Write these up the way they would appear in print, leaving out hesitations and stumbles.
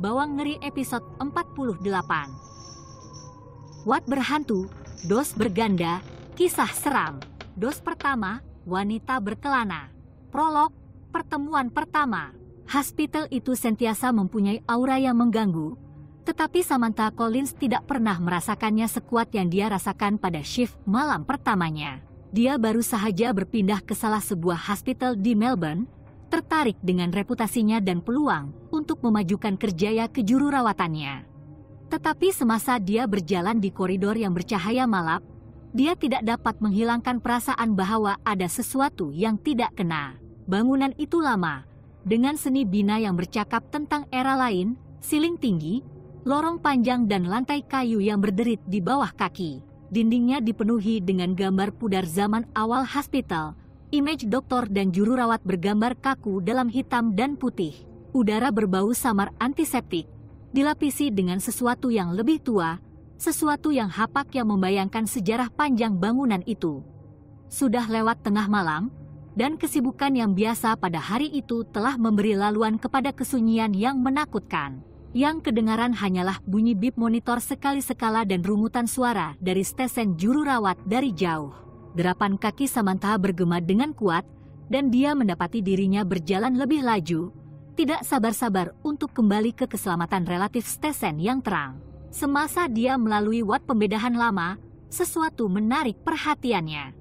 Bawang Ngeri episode 48. Watt berhantu, dos berganda, kisah seram. Dos pertama, wanita berkelana. Prolog, pertemuan pertama. Hospital itu sentiasa mempunyai aura yang mengganggu, tetapi Samantha Collins tidak pernah merasakannya sekuat yang dia rasakan pada shift malam pertamanya. Dia baru saja berpindah ke salah sebuah hospital di Melbourne, tertarik dengan reputasinya dan peluang untuk memajukan kerjaya ke juru rawatannya. Tetapi semasa dia berjalan di koridor yang bercahaya malap, dia tidak dapat menghilangkan perasaan bahwa ada sesuatu yang tidak kena. Bangunan itu lama, dengan seni bina yang bercakap tentang era lain, siling tinggi, lorong panjang dan lantai kayu yang berderit di bawah kaki. Dindingnya dipenuhi dengan gambar pudar zaman awal hospital, image dokter dan juru rawat bergambar kaku dalam hitam dan putih. Udara berbau samar antiseptik, dilapisi dengan sesuatu yang lebih tua, sesuatu yang hapak yang membayangkan sejarah panjang bangunan itu. Sudah lewat tengah malam, dan kesibukan yang biasa pada hari itu telah memberi laluan kepada kesunyian yang menakutkan. Yang kedengaran hanyalah bunyi bip monitor sekali-sekala dan rungutan suara dari stesen juru rawat dari jauh. Derapan kaki Samantha bergema dengan kuat, dan dia mendapati dirinya berjalan lebih laju, tidak sabar-sabar untuk kembali ke keselamatan relatif stesen yang terang. Semasa dia melalui watt pembedahan lama, sesuatu menarik perhatiannya.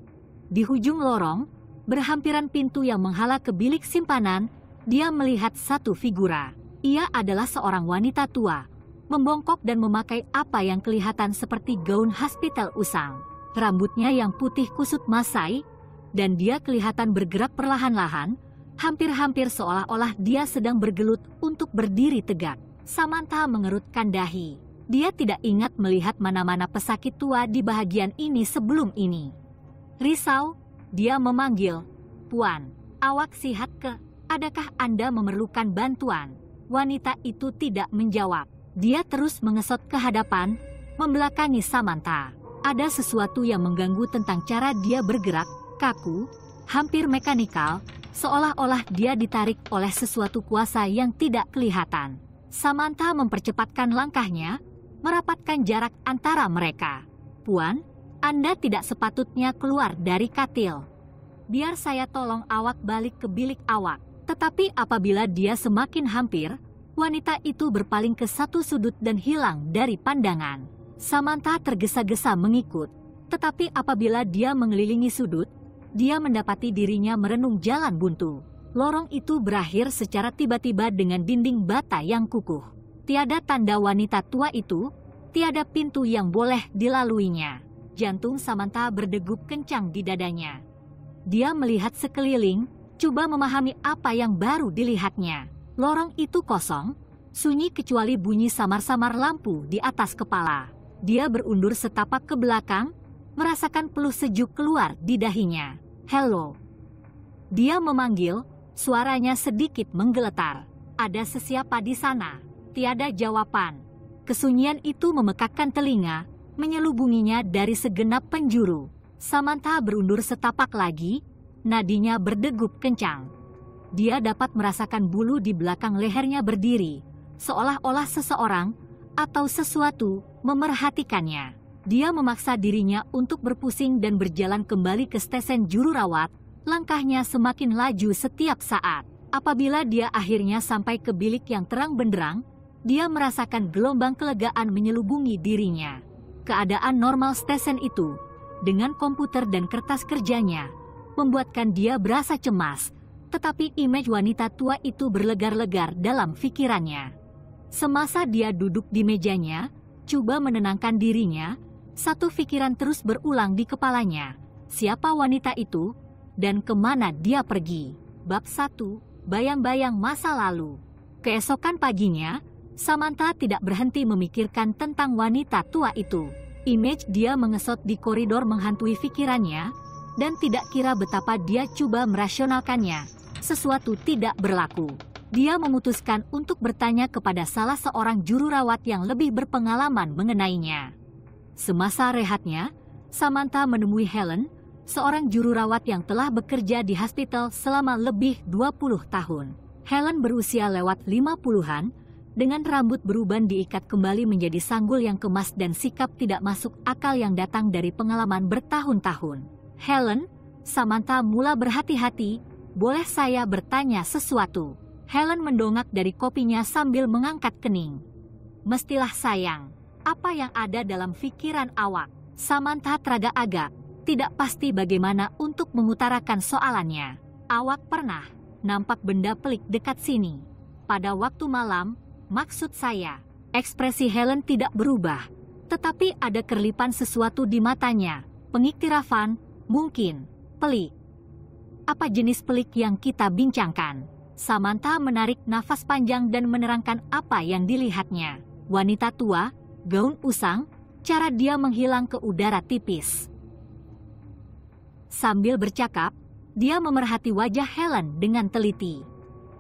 Di ujung lorong, berhampiran pintu yang menghala ke bilik simpanan, dia melihat satu figura. Ia adalah seorang wanita tua, membongkok dan memakai apa yang kelihatan seperti gaun hospital usang. Rambutnya yang putih kusut Masai, dan dia kelihatan bergerak perlahan-lahan, hampir-hampir seolah-olah dia sedang bergelut untuk berdiri tegak. Samantha mengerutkan dahi. Dia tidak ingat melihat mana-mana pesakit tua di bahagian ini sebelum ini. Risau, dia memanggil, "Puan, awak sihat ke? Adakah Anda memerlukan bantuan?" Wanita itu tidak menjawab. Dia terus mengesot ke hadapan, membelakangi Samantha. Ada sesuatu yang mengganggu tentang cara dia bergerak, kaku, hampir mekanikal, seolah-olah dia ditarik oleh sesuatu kuasa yang tidak kelihatan. Samantha mempercepatkan langkahnya, merapatkan jarak antara mereka. "Puan, Anda tidak sepatutnya keluar dari katil. Biar saya tolong awak balik ke bilik awak." Tetapi apabila dia semakin hampir, wanita itu berpaling ke satu sudut dan hilang dari pandangan. Samantha tergesa-gesa mengikut, tetapi apabila dia mengelilingi sudut, dia mendapati dirinya merenung jalan buntu. Lorong itu berakhir secara tiba-tiba dengan dinding bata yang kukuh. Tiada tanda wanita tua itu, tiada pintu yang boleh dilaluinya. Jantung Samantha berdegup kencang di dadanya. Dia melihat sekeliling, coba memahami apa yang baru dilihatnya. Lorong itu kosong, sunyi kecuali bunyi samar-samar lampu di atas kepala. Dia berundur setapak ke belakang, merasakan peluh sejuk keluar di dahinya. "Hello." Dia memanggil, suaranya sedikit menggeletar. Ada sesiapa di sana? Tiada jawaban. Kesunyian itu memekakkan telinga, menyelubunginya dari segenap penjuru. Samantha berundur setapak lagi, nadinya berdegup kencang. Dia dapat merasakan bulu di belakang lehernya berdiri, seolah-olah seseorang atau sesuatu memerhatikannya. Dia memaksa dirinya untuk berpusing dan berjalan kembali ke stesen juru rawat. Langkahnya semakin laju setiap saat. Apabila dia akhirnya sampai ke bilik yang terang benderang, dia merasakan gelombang kelegaan menyelubungi dirinya. Keadaan normal stesen itu, dengan komputer dan kertas kerjanya, membuatkan dia berasa cemas, tetapi image wanita tua itu berlegar-legar dalam pikirannya. Semasa dia duduk di mejanya, coba menenangkan dirinya, satu pikiran terus berulang di kepalanya. Siapa wanita itu, dan kemana dia pergi? Bab 1, Bayang-bayang masa lalu. Keesokan paginya, Samantha tidak berhenti memikirkan tentang wanita tua itu. Image dia mengesot di koridor menghantui pikirannya, dan tidak kira betapa dia coba merasionalkannya. Sesuatu tidak berlaku. Dia memutuskan untuk bertanya kepada salah seorang juru rawat yang lebih berpengalaman mengenainya. Semasa rehatnya, Samantha menemui Helen, seorang juru rawat yang telah bekerja di hospital selama lebih 20 tahun. Helen berusia lewat 50-an, dengan rambut beruban diikat kembali menjadi sanggul yang kemas dan sikap tidak masuk akal yang datang dari pengalaman bertahun-tahun. Helen, Samantha mula berhati-hati, boleh saya bertanya sesuatu? Helen mendongak dari kopinya sambil mengangkat kening. Mestilah sayang, apa yang ada dalam pikiran awak? Samantha teragak-agak, tidak pasti bagaimana untuk mengutarakan soalannya. Awak pernah nampak benda pelik dekat sini? Pada waktu malam, maksud saya. Ekspresi Helen tidak berubah, tetapi ada kerlipan sesuatu di matanya. Pengiktirafan, mungkin, pelik. Apa jenis pelik yang kita bincangkan? Samantha menarik nafas panjang dan menerangkan apa yang dilihatnya. Wanita tua, gaun usang, cara dia menghilang ke udara tipis. Sambil bercakap, dia memerhati wajah Helen dengan teliti.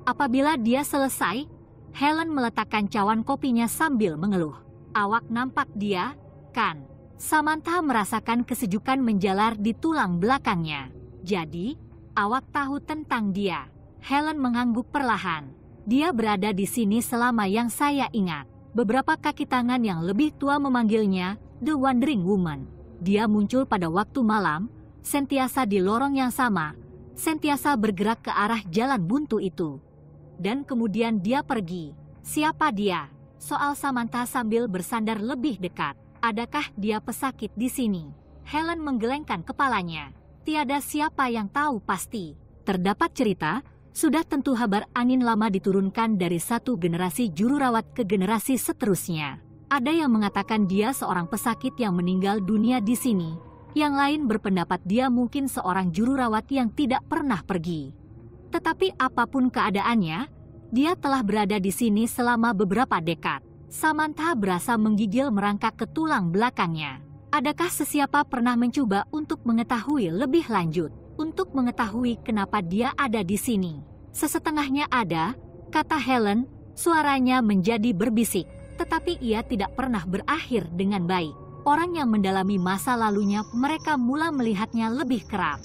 Apabila dia selesai, Helen meletakkan cawan kopinya sambil mengeluh. Awak nampak dia, kan? Samantha merasakan kesejukan menjalar di tulang belakangnya. Jadi, awak tahu tentang dia. Helen mengangguk perlahan. Dia berada di sini selama yang saya ingat. Beberapa kaki tangan yang lebih tua memanggilnya The Wandering Woman. Dia muncul pada waktu malam, sentiasa di lorong yang sama, sentiasa bergerak ke arah jalan buntu itu. Dan kemudian dia pergi. Siapa dia? Soal Samantha sambil bersandar lebih dekat. Adakah dia pesakit di sini? Helen menggelengkan kepalanya. Tiada siapa yang tahu pasti. Terdapat cerita, sudah tentu habar angin lama diturunkan dari satu generasi juru rawat ke generasi seterusnya. Ada yang mengatakan dia seorang pesakit yang meninggal dunia di sini. Yang lain berpendapat dia mungkin seorang juru rawat yang tidak pernah pergi. Tetapi apapun keadaannya, dia telah berada di sini selama beberapa dekad. Samantha berasa menggigil merangkak ke tulang belakangnya. Adakah sesiapa pernah mencoba untuk mengetahui lebih lanjut? Untuk mengetahui kenapa dia ada di sini? Sesetengahnya ada, kata Helen, suaranya menjadi berbisik. Tetapi ia tidak pernah berakhir dengan baik. Orang yang mendalami masa lalunya, mereka mula melihatnya lebih kerap.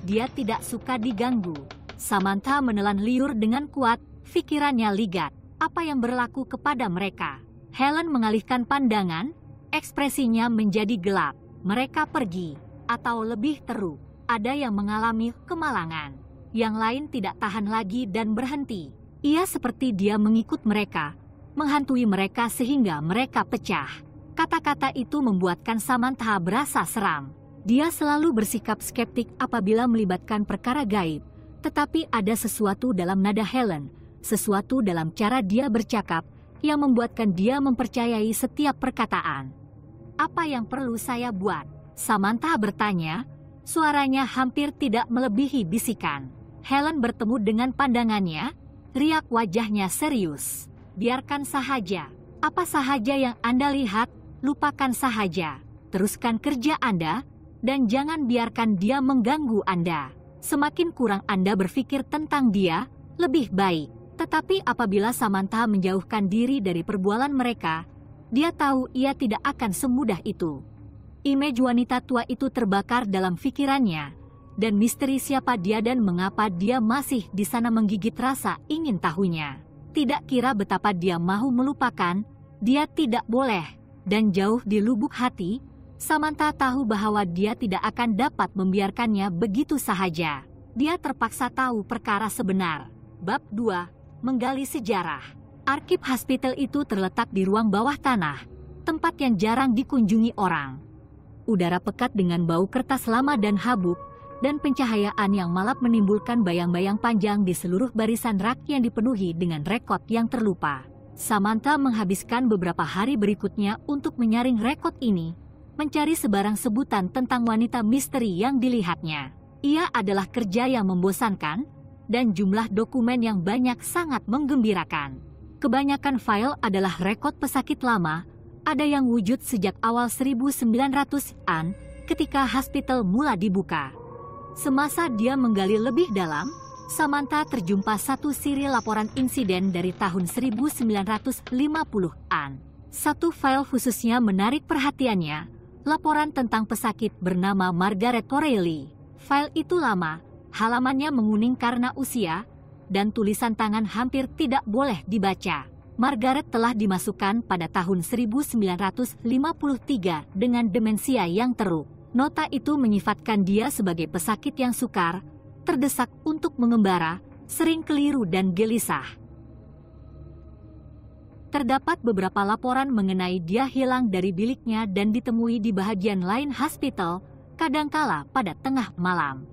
Dia tidak suka diganggu. Samantha menelan liur dengan kuat, pikirannya ligat. Apa yang berlaku kepada mereka? Helen mengalihkan pandangan, ekspresinya menjadi gelap. Mereka pergi, atau lebih teruk, ada yang mengalami kemalangan. Yang lain tidak tahan lagi dan berhenti. Ia seperti dia mengikut mereka, menghantui mereka sehingga mereka pecah. Kata-kata itu membuatkan Samantha berasa seram. Dia selalu bersikap skeptik apabila melibatkan perkara gaib. Tetapi ada sesuatu dalam nada Helen, sesuatu dalam cara dia bercakap, yang membuatkan dia mempercayai setiap perkataan. Apa yang perlu saya buat? Samantha bertanya, suaranya hampir tidak melebihi bisikan. Helen bertemu dengan pandangannya, riak wajahnya serius. Biarkan sahaja. Apa sahaja yang Anda lihat, lupakan sahaja. Teruskan kerja Anda, dan jangan biarkan dia mengganggu Anda. Semakin kurang Anda berpikir tentang dia, lebih baik. Tetapi apabila Samantha menjauhkan diri dari perbualan mereka, dia tahu ia tidak akan semudah itu. Image wanita tua itu terbakar dalam pikirannya, dan misteri siapa dia dan mengapa dia masih di sana menggigit rasa ingin tahunya. Tidak kira betapa dia mahu melupakan, dia tidak boleh, dan jauh di lubuk hati, Samantha tahu bahwa dia tidak akan dapat membiarkannya begitu sahaja. Dia terpaksa tahu perkara sebenar. Bab 2, Menggali Sejarah. Arsip hospital itu terletak di ruang bawah tanah, tempat yang jarang dikunjungi orang. Udara pekat dengan bau kertas lama dan habuk, dan pencahayaan yang malap menimbulkan bayang-bayang panjang di seluruh barisan rak yang dipenuhi dengan rekod yang terlupa. Samantha menghabiskan beberapa hari berikutnya untuk menyaring rekod ini, mencari sebarang sebutan tentang wanita misteri yang dilihatnya. Ia adalah kerja yang membosankan, dan jumlah dokumen yang banyak sangat menggembirakan. Kebanyakan file adalah rekod pesakit lama, ada yang wujud sejak awal 1900-an ketika hospital mula dibuka. Semasa dia menggali lebih dalam, Samantha terjumpa satu siri laporan insiden dari tahun 1950-an. Satu file khususnya menarik perhatiannya, laporan tentang pesakit bernama Margaret Corelli. File itu lama, halamannya menguning karena usia, dan tulisan tangan hampir tidak boleh dibaca. Margaret telah dimasukkan pada tahun 1953 dengan demensia yang teruk. Nota itu menyifatkan dia sebagai pesakit yang sukar, terdesak untuk mengembara, sering keliru dan gelisah. Terdapat beberapa laporan mengenai dia hilang dari biliknya dan ditemui di bahagian lain hospital, kadangkala pada tengah malam.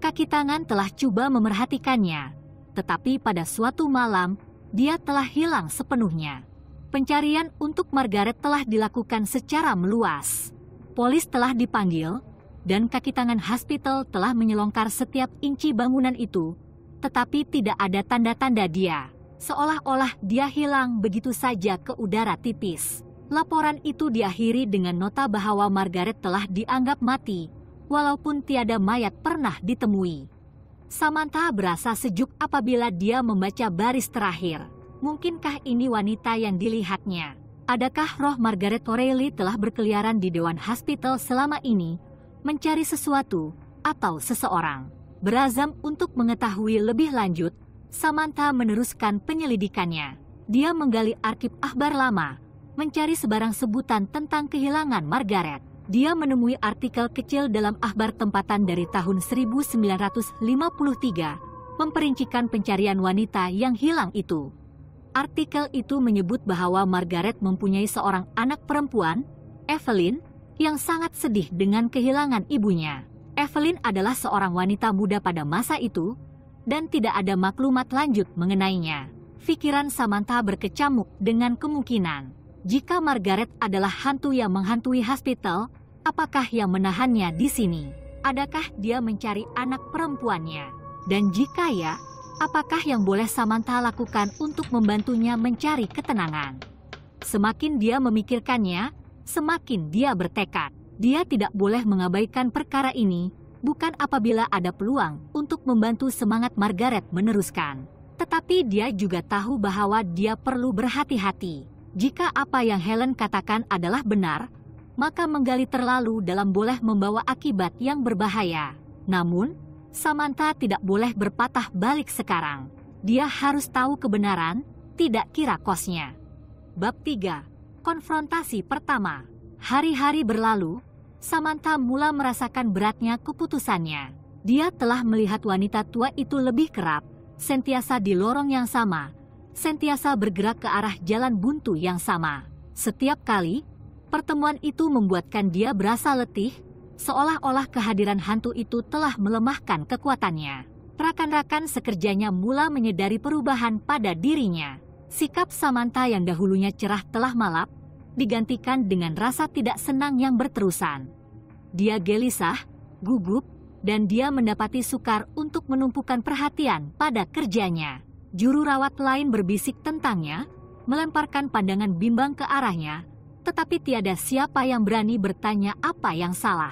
Kaki tangan telah coba memerhatikannya, tetapi pada suatu malam, dia telah hilang sepenuhnya. Pencarian untuk Margaret telah dilakukan secara meluas. Polis telah dipanggil, dan kaki tangan hospital telah menyelongkar setiap inci bangunan itu, tetapi tidak ada tanda-tanda dia. Seolah-olah dia hilang begitu saja ke udara tipis. Laporan itu diakhiri dengan nota bahwa Margaret telah dianggap mati, walaupun tiada mayat pernah ditemui. Samantha berasa sejuk apabila dia membaca baris terakhir. Mungkinkah ini wanita yang dilihatnya? Adakah roh Margaret O'Reilly telah berkeliaran di Dewan Hospital selama ini, mencari sesuatu atau seseorang? Berazam untuk mengetahui lebih lanjut, Samantha meneruskan penyelidikannya. Dia menggali arsip akhbar lama, mencari sebarang sebutan tentang kehilangan Margaret. Dia menemui artikel kecil dalam akhbar tempatan dari tahun 1953, memperincikan pencarian wanita yang hilang itu. Artikel itu menyebut bahwa Margaret mempunyai seorang anak perempuan, Evelyn, yang sangat sedih dengan kehilangan ibunya. Evelyn adalah seorang wanita muda pada masa itu, dan tidak ada maklumat lanjut mengenainya. Pikiran Samantha berkecamuk dengan kemungkinan, jika Margaret adalah hantu yang menghantui hospital, apakah yang menahannya di sini? Adakah dia mencari anak perempuannya? Dan jika ya, apakah yang boleh Samantha lakukan untuk membantunya mencari ketenangan? Semakin dia memikirkannya, semakin dia bertekad. Dia tidak boleh mengabaikan perkara ini, bukan apabila ada peluang untuk membantu semangat Margaret meneruskan. Tetapi dia juga tahu bahwa dia perlu berhati-hati. Jika apa yang Helen katakan adalah benar, maka menggali terlalu dalam boleh membawa akibat yang berbahaya. Namun, Samantha tidak boleh berpatah balik sekarang. Dia harus tahu kebenaran, tidak kira kosnya. Bab 3. Konfrontasi pertama. Hari-hari berlalu, Samantha mulai merasakan beratnya keputusannya. Dia telah melihat wanita tua itu lebih kerap, sentiasa di lorong yang sama, sentiasa bergerak ke arah jalan buntu yang sama. Setiap kali, pertemuan itu membuatkan dia berasa letih, seolah-olah kehadiran hantu itu telah melemahkan kekuatannya. Rekan-rekan sekerjanya mulai menyadari perubahan pada dirinya. Sikap Samantha yang dahulunya cerah telah malap, digantikan dengan rasa tidak senang yang berterusan. Dia gelisah, gugup, dan dia mendapati sukar untuk menumpukan perhatian pada kerjanya. Juru rawat lain berbisik tentangnya, melemparkan pandangan bimbang ke arahnya, tetapi tiada siapa yang berani bertanya apa yang salah.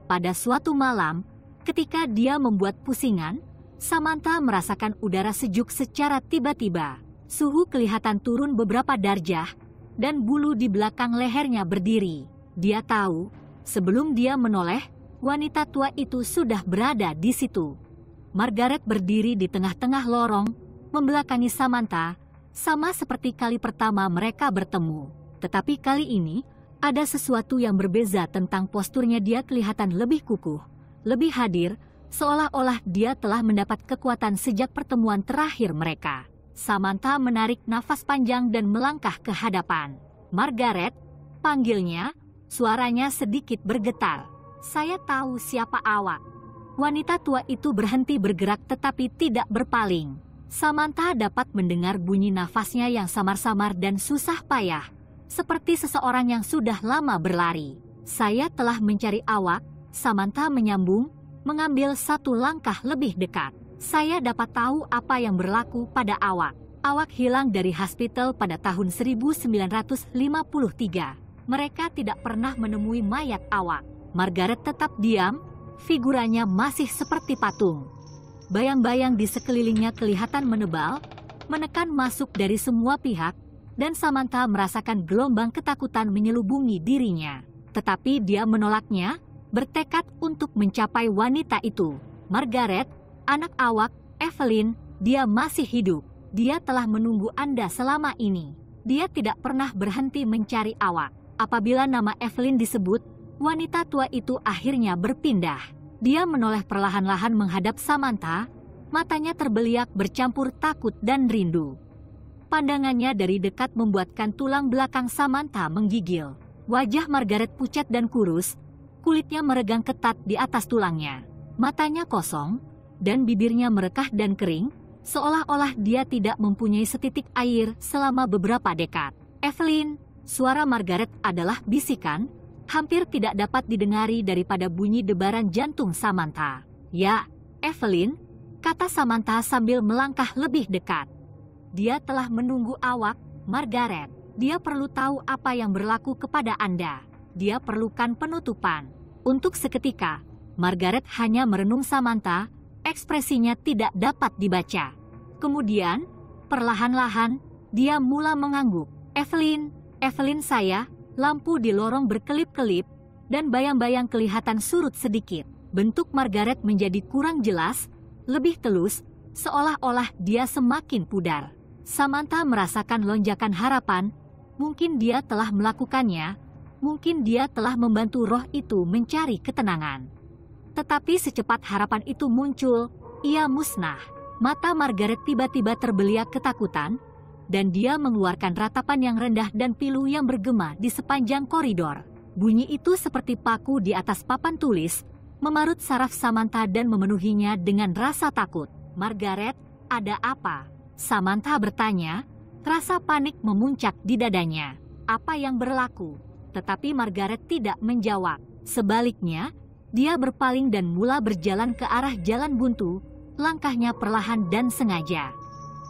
Pada suatu malam, ketika dia membuat pusingan, Samantha merasakan udara sejuk secara tiba-tiba. Suhu kelihatan turun beberapa darjah, dan bulu di belakang lehernya berdiri. Dia tahu, sebelum dia menoleh, wanita tua itu sudah berada di situ. Margaret berdiri di tengah-tengah lorong, membelakangi Samantha, sama seperti kali pertama mereka bertemu. Tetapi kali ini, ada sesuatu yang berbeza tentang posturnya. Dia kelihatan lebih kukuh, lebih hadir, seolah-olah dia telah mendapat kekuatan sejak pertemuan terakhir mereka. Samantha menarik nafas panjang dan melangkah ke hadapan. Margaret, panggilnya, suaranya sedikit bergetar. Saya tahu siapa awak. Wanita tua itu berhenti bergerak tetapi tidak berpaling. Samantha dapat mendengar bunyi nafasnya yang samar-samar dan susah payah, seperti seseorang yang sudah lama berlari. Saya telah mencari awak, Samantha menyambung, mengambil satu langkah lebih dekat. Saya dapat tahu apa yang berlaku pada awak. Awak hilang dari hospital pada tahun 1953. Mereka tidak pernah menemui mayat awak. Margaret tetap diam, figuranya masih seperti patung. Bayang-bayang di sekelilingnya kelihatan menebal, menekan masuk dari semua pihak, dan Samantha merasakan gelombang ketakutan menyelubungi dirinya. Tetapi dia menolaknya, bertekad untuk mencapai wanita itu. Margaret, anak awak, Evelyn, dia masih hidup. Dia telah menunggu Anda selama ini. Dia tidak pernah berhenti mencari awak. Apabila nama Evelyn disebut, wanita tua itu akhirnya berpindah. Dia menoleh perlahan-lahan menghadap Samantha, matanya terbeliak bercampur takut dan rindu. Pandangannya dari dekat membuatkan tulang belakang Samantha menggigil. Wajah Margaret pucat dan kurus, kulitnya meregang ketat di atas tulangnya. Matanya kosong, dan bibirnya merekah dan kering, seolah-olah dia tidak mempunyai setitik air selama beberapa dekad. Evelyn, suara Margaret adalah bisikan, hampir tidak dapat didengari daripada bunyi debaran jantung Samantha. Ya, Evelyn, kata Samantha sambil melangkah lebih dekat. Dia telah menunggu awak, Margaret. Dia perlu tahu apa yang berlaku kepada Anda. Dia perlukan penutupan. Untuk seketika, Margaret hanya merenung Samantha, ekspresinya tidak dapat dibaca. Kemudian, perlahan-lahan, dia mulai mengangguk. Evelyn saya, lampu di lorong berkelip-kelip, dan bayang-bayang kelihatan surut sedikit. Bentuk Margaret menjadi kurang jelas, lebih telus, seolah-olah dia semakin pudar. Samantha merasakan lonjakan harapan, mungkin dia telah melakukannya, mungkin dia telah membantu roh itu mencari ketenangan. Tetapi secepat harapan itu muncul, ia musnah. Mata Margaret tiba-tiba terbeliak ketakutan, dan dia mengeluarkan ratapan yang rendah dan pilu yang bergema di sepanjang koridor. Bunyi itu seperti paku di atas papan tulis, memarut saraf Samantha dan memenuhinya dengan rasa takut. Margaret, ada apa? Samantha bertanya, rasa panik memuncak di dadanya. Apa yang berlaku? Tetapi Margaret tidak menjawab. Sebaliknya, dia berpaling dan mula berjalan ke arah jalan buntu, langkahnya perlahan dan sengaja.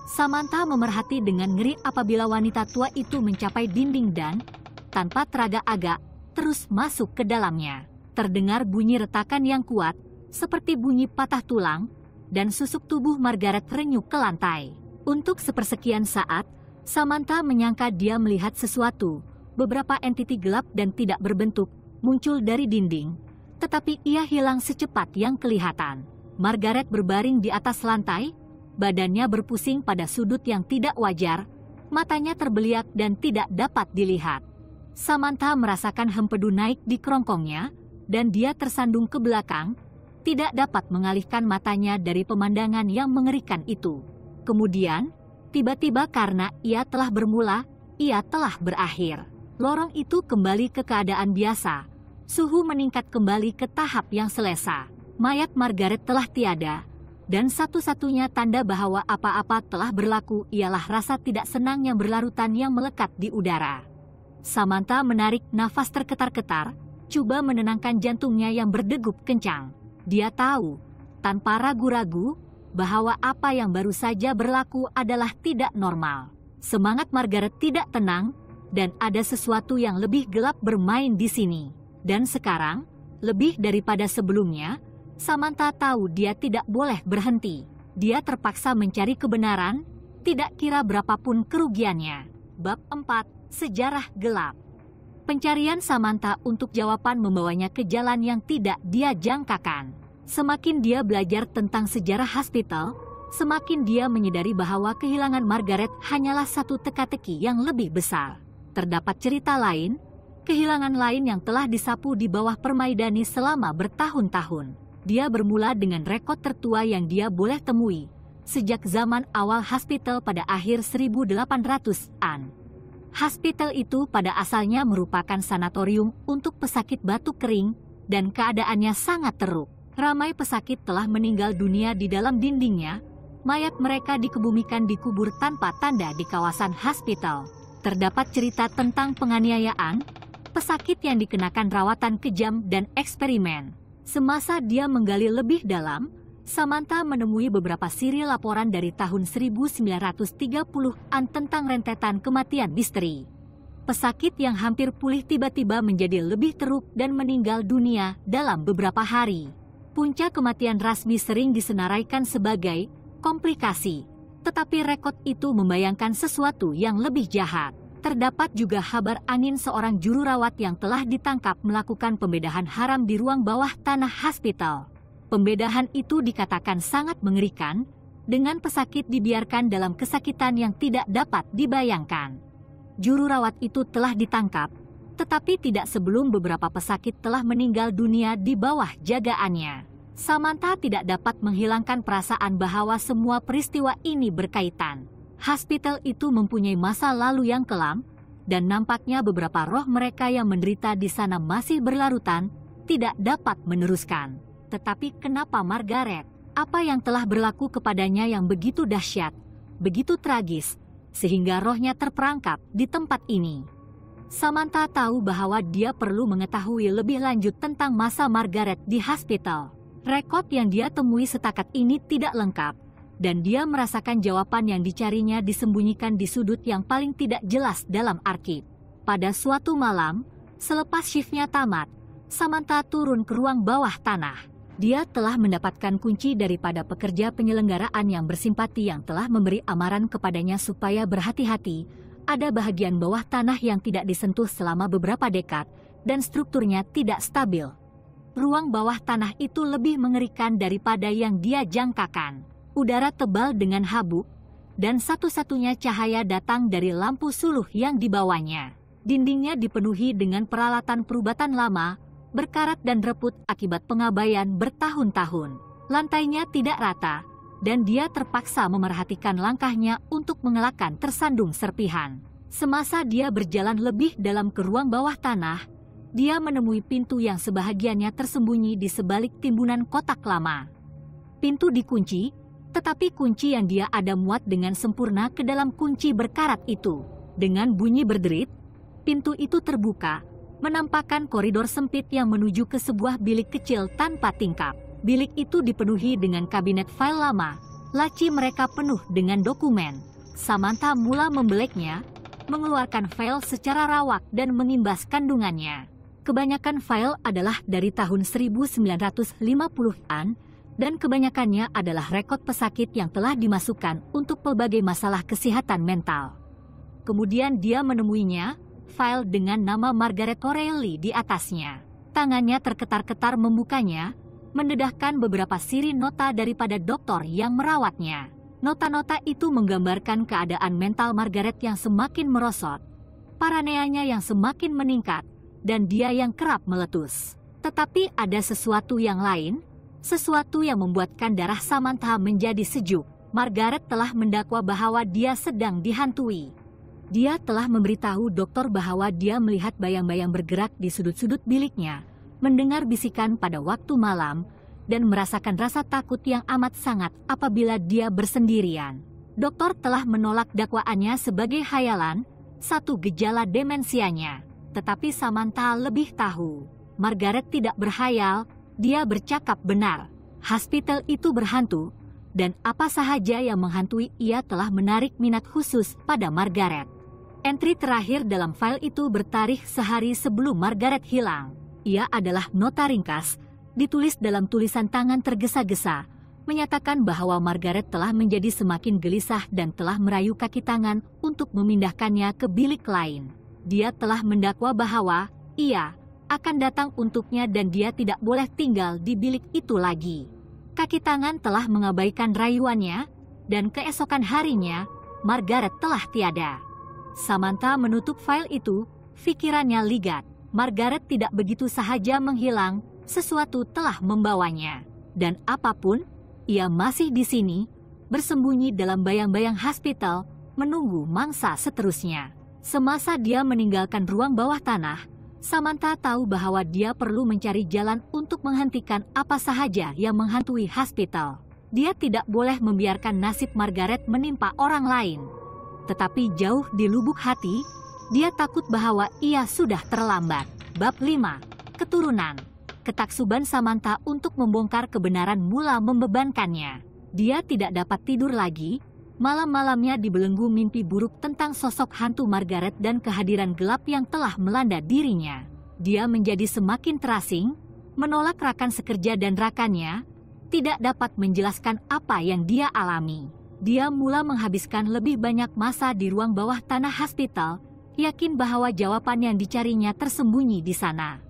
Samantha memerhati dengan ngeri apabila wanita tua itu mencapai dinding dan, tanpa teragak-agak, terus masuk ke dalamnya. Terdengar bunyi retakan yang kuat, seperti bunyi patah tulang, dan susuk tubuh Margaret renyuk ke lantai. Untuk sepersekian saat, Samantha menyangka dia melihat sesuatu, beberapa entiti gelap dan tidak berbentuk, muncul dari dinding, tetapi ia hilang secepat yang kelihatan. Margaret berbaring di atas lantai, badannya berpusing pada sudut yang tidak wajar, matanya terbeliak dan tidak dapat dilihat. Samantha merasakan hempedu naik di kerongkongnya, dan dia tersandung ke belakang, tidak dapat mengalihkan matanya dari pemandangan yang mengerikan itu. Kemudian, tiba-tiba karena ia telah bermula, ia telah berakhir. Lorong itu kembali ke keadaan biasa. Suhu meningkat kembali ke tahap yang selesa. Mayat Margaret telah tiada, dan satu-satunya tanda bahwa apa-apa telah berlaku ialah rasa tidak senang yang berlarutan yang melekat di udara. Samantha menarik nafas terketar-ketar, coba menenangkan jantungnya yang berdegup kencang. Dia tahu, tanpa ragu-ragu, bahwa apa yang baru saja berlaku adalah tidak normal. Semangat Margaret tidak tenang, dan ada sesuatu yang lebih gelap bermain di sini. Dan sekarang, lebih daripada sebelumnya, Samantha tahu dia tidak boleh berhenti. Dia terpaksa mencari kebenaran, tidak kira berapapun kerugiannya. Bab 4, Sejarah Gelap. Pencarian Samantha untuk jawaban membawanya ke jalan yang tidak dia jangkakan. Semakin dia belajar tentang sejarah hospital, semakin dia menyadari bahwa kehilangan Margaret hanyalah satu teka-teki yang lebih besar. Terdapat cerita lain, kehilangan lain yang telah disapu di bawah permaidani selama bertahun-tahun. Dia bermula dengan rekod tertua yang dia boleh temui, sejak zaman awal hospital pada akhir 1800-an. Hospital itu pada asalnya merupakan sanatorium untuk pesakit batuk kering, dan keadaannya sangat teruk. Ramai pesakit telah meninggal dunia di dalam dindingnya, mayat mereka dikebumikan di kubur tanpa tanda di kawasan hospital. Terdapat cerita tentang penganiayaan, pesakit yang dikenakan rawatan kejam dan eksperimen. Semasa dia menggali lebih dalam, Samantha menemui beberapa siri laporan dari tahun 1930-an tentang rentetan kematian misteri. Pesakit yang hampir pulih tiba-tiba menjadi lebih teruk dan meninggal dunia dalam beberapa hari. Puncak kematian rasmi sering disenaraikan sebagai komplikasi, tetapi rekod itu membayangkan sesuatu yang lebih jahat. Terdapat juga kabar angin seorang juru rawat yang telah ditangkap melakukan pembedahan haram di ruang bawah tanah hospital. Pembedahan itu dikatakan sangat mengerikan, dengan pesakit dibiarkan dalam kesakitan yang tidak dapat dibayangkan. Juru rawat itu telah ditangkap, tetapi tidak sebelum beberapa pesakit telah meninggal dunia di bawah jagaannya. Samantha tidak dapat menghilangkan perasaan bahwa semua peristiwa ini berkaitan. Hospital itu mempunyai masa lalu yang kelam, dan nampaknya beberapa roh mereka yang menderita di sana masih berlarutan, tidak dapat meneruskan. Tetapi kenapa Margaret? Apa yang telah berlaku kepadanya yang begitu dahsyat, begitu tragis, sehingga rohnya terperangkap di tempat ini? Samantha tahu bahwa dia perlu mengetahui lebih lanjut tentang masa Margaret di hospital. Rekod yang dia temui setakat ini tidak lengkap, dan dia merasakan jawaban yang dicarinya disembunyikan di sudut yang paling tidak jelas dalam arsip. Pada suatu malam, selepas shiftnya tamat, Samantha turun ke ruang bawah tanah. Dia telah mendapatkan kunci daripada pekerja penyelenggaraan yang bersimpati yang telah memberi amaran kepadanya supaya berhati-hati. Ada bahagian bawah tanah yang tidak disentuh selama beberapa dekad, dan strukturnya tidak stabil. Ruang bawah tanah itu lebih mengerikan daripada yang dia jangkakan. Udara tebal dengan habuk, dan satu-satunya cahaya datang dari lampu suluh yang dibawanya. Dindingnya dipenuhi dengan peralatan perubatan lama, berkarat dan reput akibat pengabaian bertahun-tahun. Lantainya tidak rata, dan dia terpaksa memerhatikan langkahnya untuk mengelakkan tersandung serpihan. Semasa dia berjalan lebih dalam ke ruang bawah tanah, dia menemui pintu yang sebahagiannya tersembunyi di sebalik timbunan kotak lama. Pintu dikunci, tetapi kunci yang dia ada muat dengan sempurna ke dalam kunci berkarat itu. Dengan bunyi berderit, pintu itu terbuka, menampakkan koridor sempit yang menuju ke sebuah bilik kecil tanpa tingkap. Bilik itu dipenuhi dengan kabinet file lama, laci mereka penuh dengan dokumen. Samantha mula membeleknya, mengeluarkan file secara rawak dan mengimbas kandungannya. Kebanyakan file adalah dari tahun 1950-an, dan kebanyakannya adalah rekod pesakit yang telah dimasukkan untuk pelbagai masalah kesehatan mental. Kemudian dia menemuinya, file dengan nama Margaret O'Reilly di atasnya. Tangannya terketar-ketar membukanya, mendedahkan beberapa siri nota daripada dokter yang merawatnya. Nota-nota itu menggambarkan keadaan mental Margaret yang semakin merosot, paraneanya yang semakin meningkat, dan dia yang kerap meletus. Tetapi ada sesuatu yang lain, sesuatu yang membuatkan darah Samantha menjadi sejuk. Margaret telah mendakwa bahwa dia sedang dihantui. Dia telah memberitahu dokter bahwa dia melihat bayang-bayang bergerak di sudut-sudut biliknya, mendengar bisikan pada waktu malam, dan merasakan rasa takut yang amat sangat apabila dia bersendirian. Dokter telah menolak dakwaannya sebagai khayalan, satu gejala demensianya. Tetapi Samantha lebih tahu. Margaret tidak berkhayal, dia bercakap benar. Hospital itu berhantu, dan apa sahaja yang menghantui ia telah menarik minat khusus pada Margaret. Entry terakhir dalam file itu bertarikh sehari sebelum Margaret hilang. Ia adalah nota ringkas, ditulis dalam tulisan tangan tergesa-gesa, menyatakan bahwa Margaret telah menjadi semakin gelisah dan telah merayu kaki tangan untuk memindahkannya ke bilik lain. Dia telah mendakwa bahwa ia akan datang untuknya dan dia tidak boleh tinggal di bilik itu lagi. Kaki tangan telah mengabaikan rayuannya, dan keesokan harinya, Margaret telah tiada. Samantha menutup file itu, pikirannya ligat. Margaret tidak begitu sahaja menghilang, sesuatu telah membawanya. Dan apapun, ia masih di sini, bersembunyi dalam bayang-bayang hospital, menunggu mangsa seterusnya. Semasa dia meninggalkan ruang bawah tanah, Samantha tahu bahwa dia perlu mencari jalan untuk menghentikan apa sahaja yang menghantui hospital. Dia tidak boleh membiarkan nasib Margaret menimpa orang lain. Tetapi jauh di lubuk hati, dia takut bahwa ia sudah terlambat. Bab 5. Keturunan. Ketaksuban Samantha untuk membongkar kebenaran mula membebankannya. Dia tidak dapat tidur lagi. Malam-malamnya dibelenggu mimpi buruk tentang sosok hantu Margaret dan kehadiran gelap yang telah melanda dirinya. Dia menjadi semakin terasing, menolak rakan sekerja dan rakannya, tidak dapat menjelaskan apa yang dia alami. Dia mula menghabiskan lebih banyak masa di ruang bawah tanah hospital, yakin bahwa jawaban yang dicarinya tersembunyi di sana.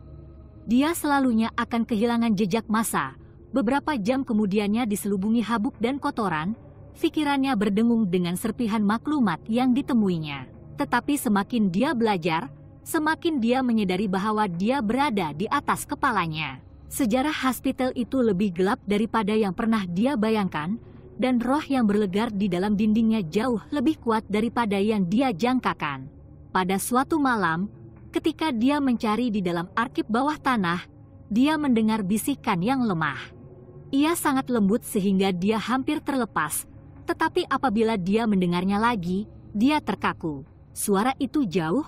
Dia selalunya akan kehilangan jejak masa. Beberapa jam kemudiannya diselubungi habuk dan kotoran, Pikirannya berdengung dengan serpihan maklumat yang ditemuinya. Tetapi semakin dia belajar, semakin dia menyadari bahwa dia berada di atas kepalanya. Sejarah hospital itu lebih gelap daripada yang pernah dia bayangkan, dan roh yang berlegar di dalam dindingnya jauh lebih kuat daripada yang dia jangkakan. Pada suatu malam, ketika dia mencari di dalam arsip bawah tanah, dia mendengar bisikan yang lemah. Ia sangat lembut sehingga dia hampir terlepas, tetapi apabila dia mendengarnya lagi, dia terkaku. Suara itu jauh,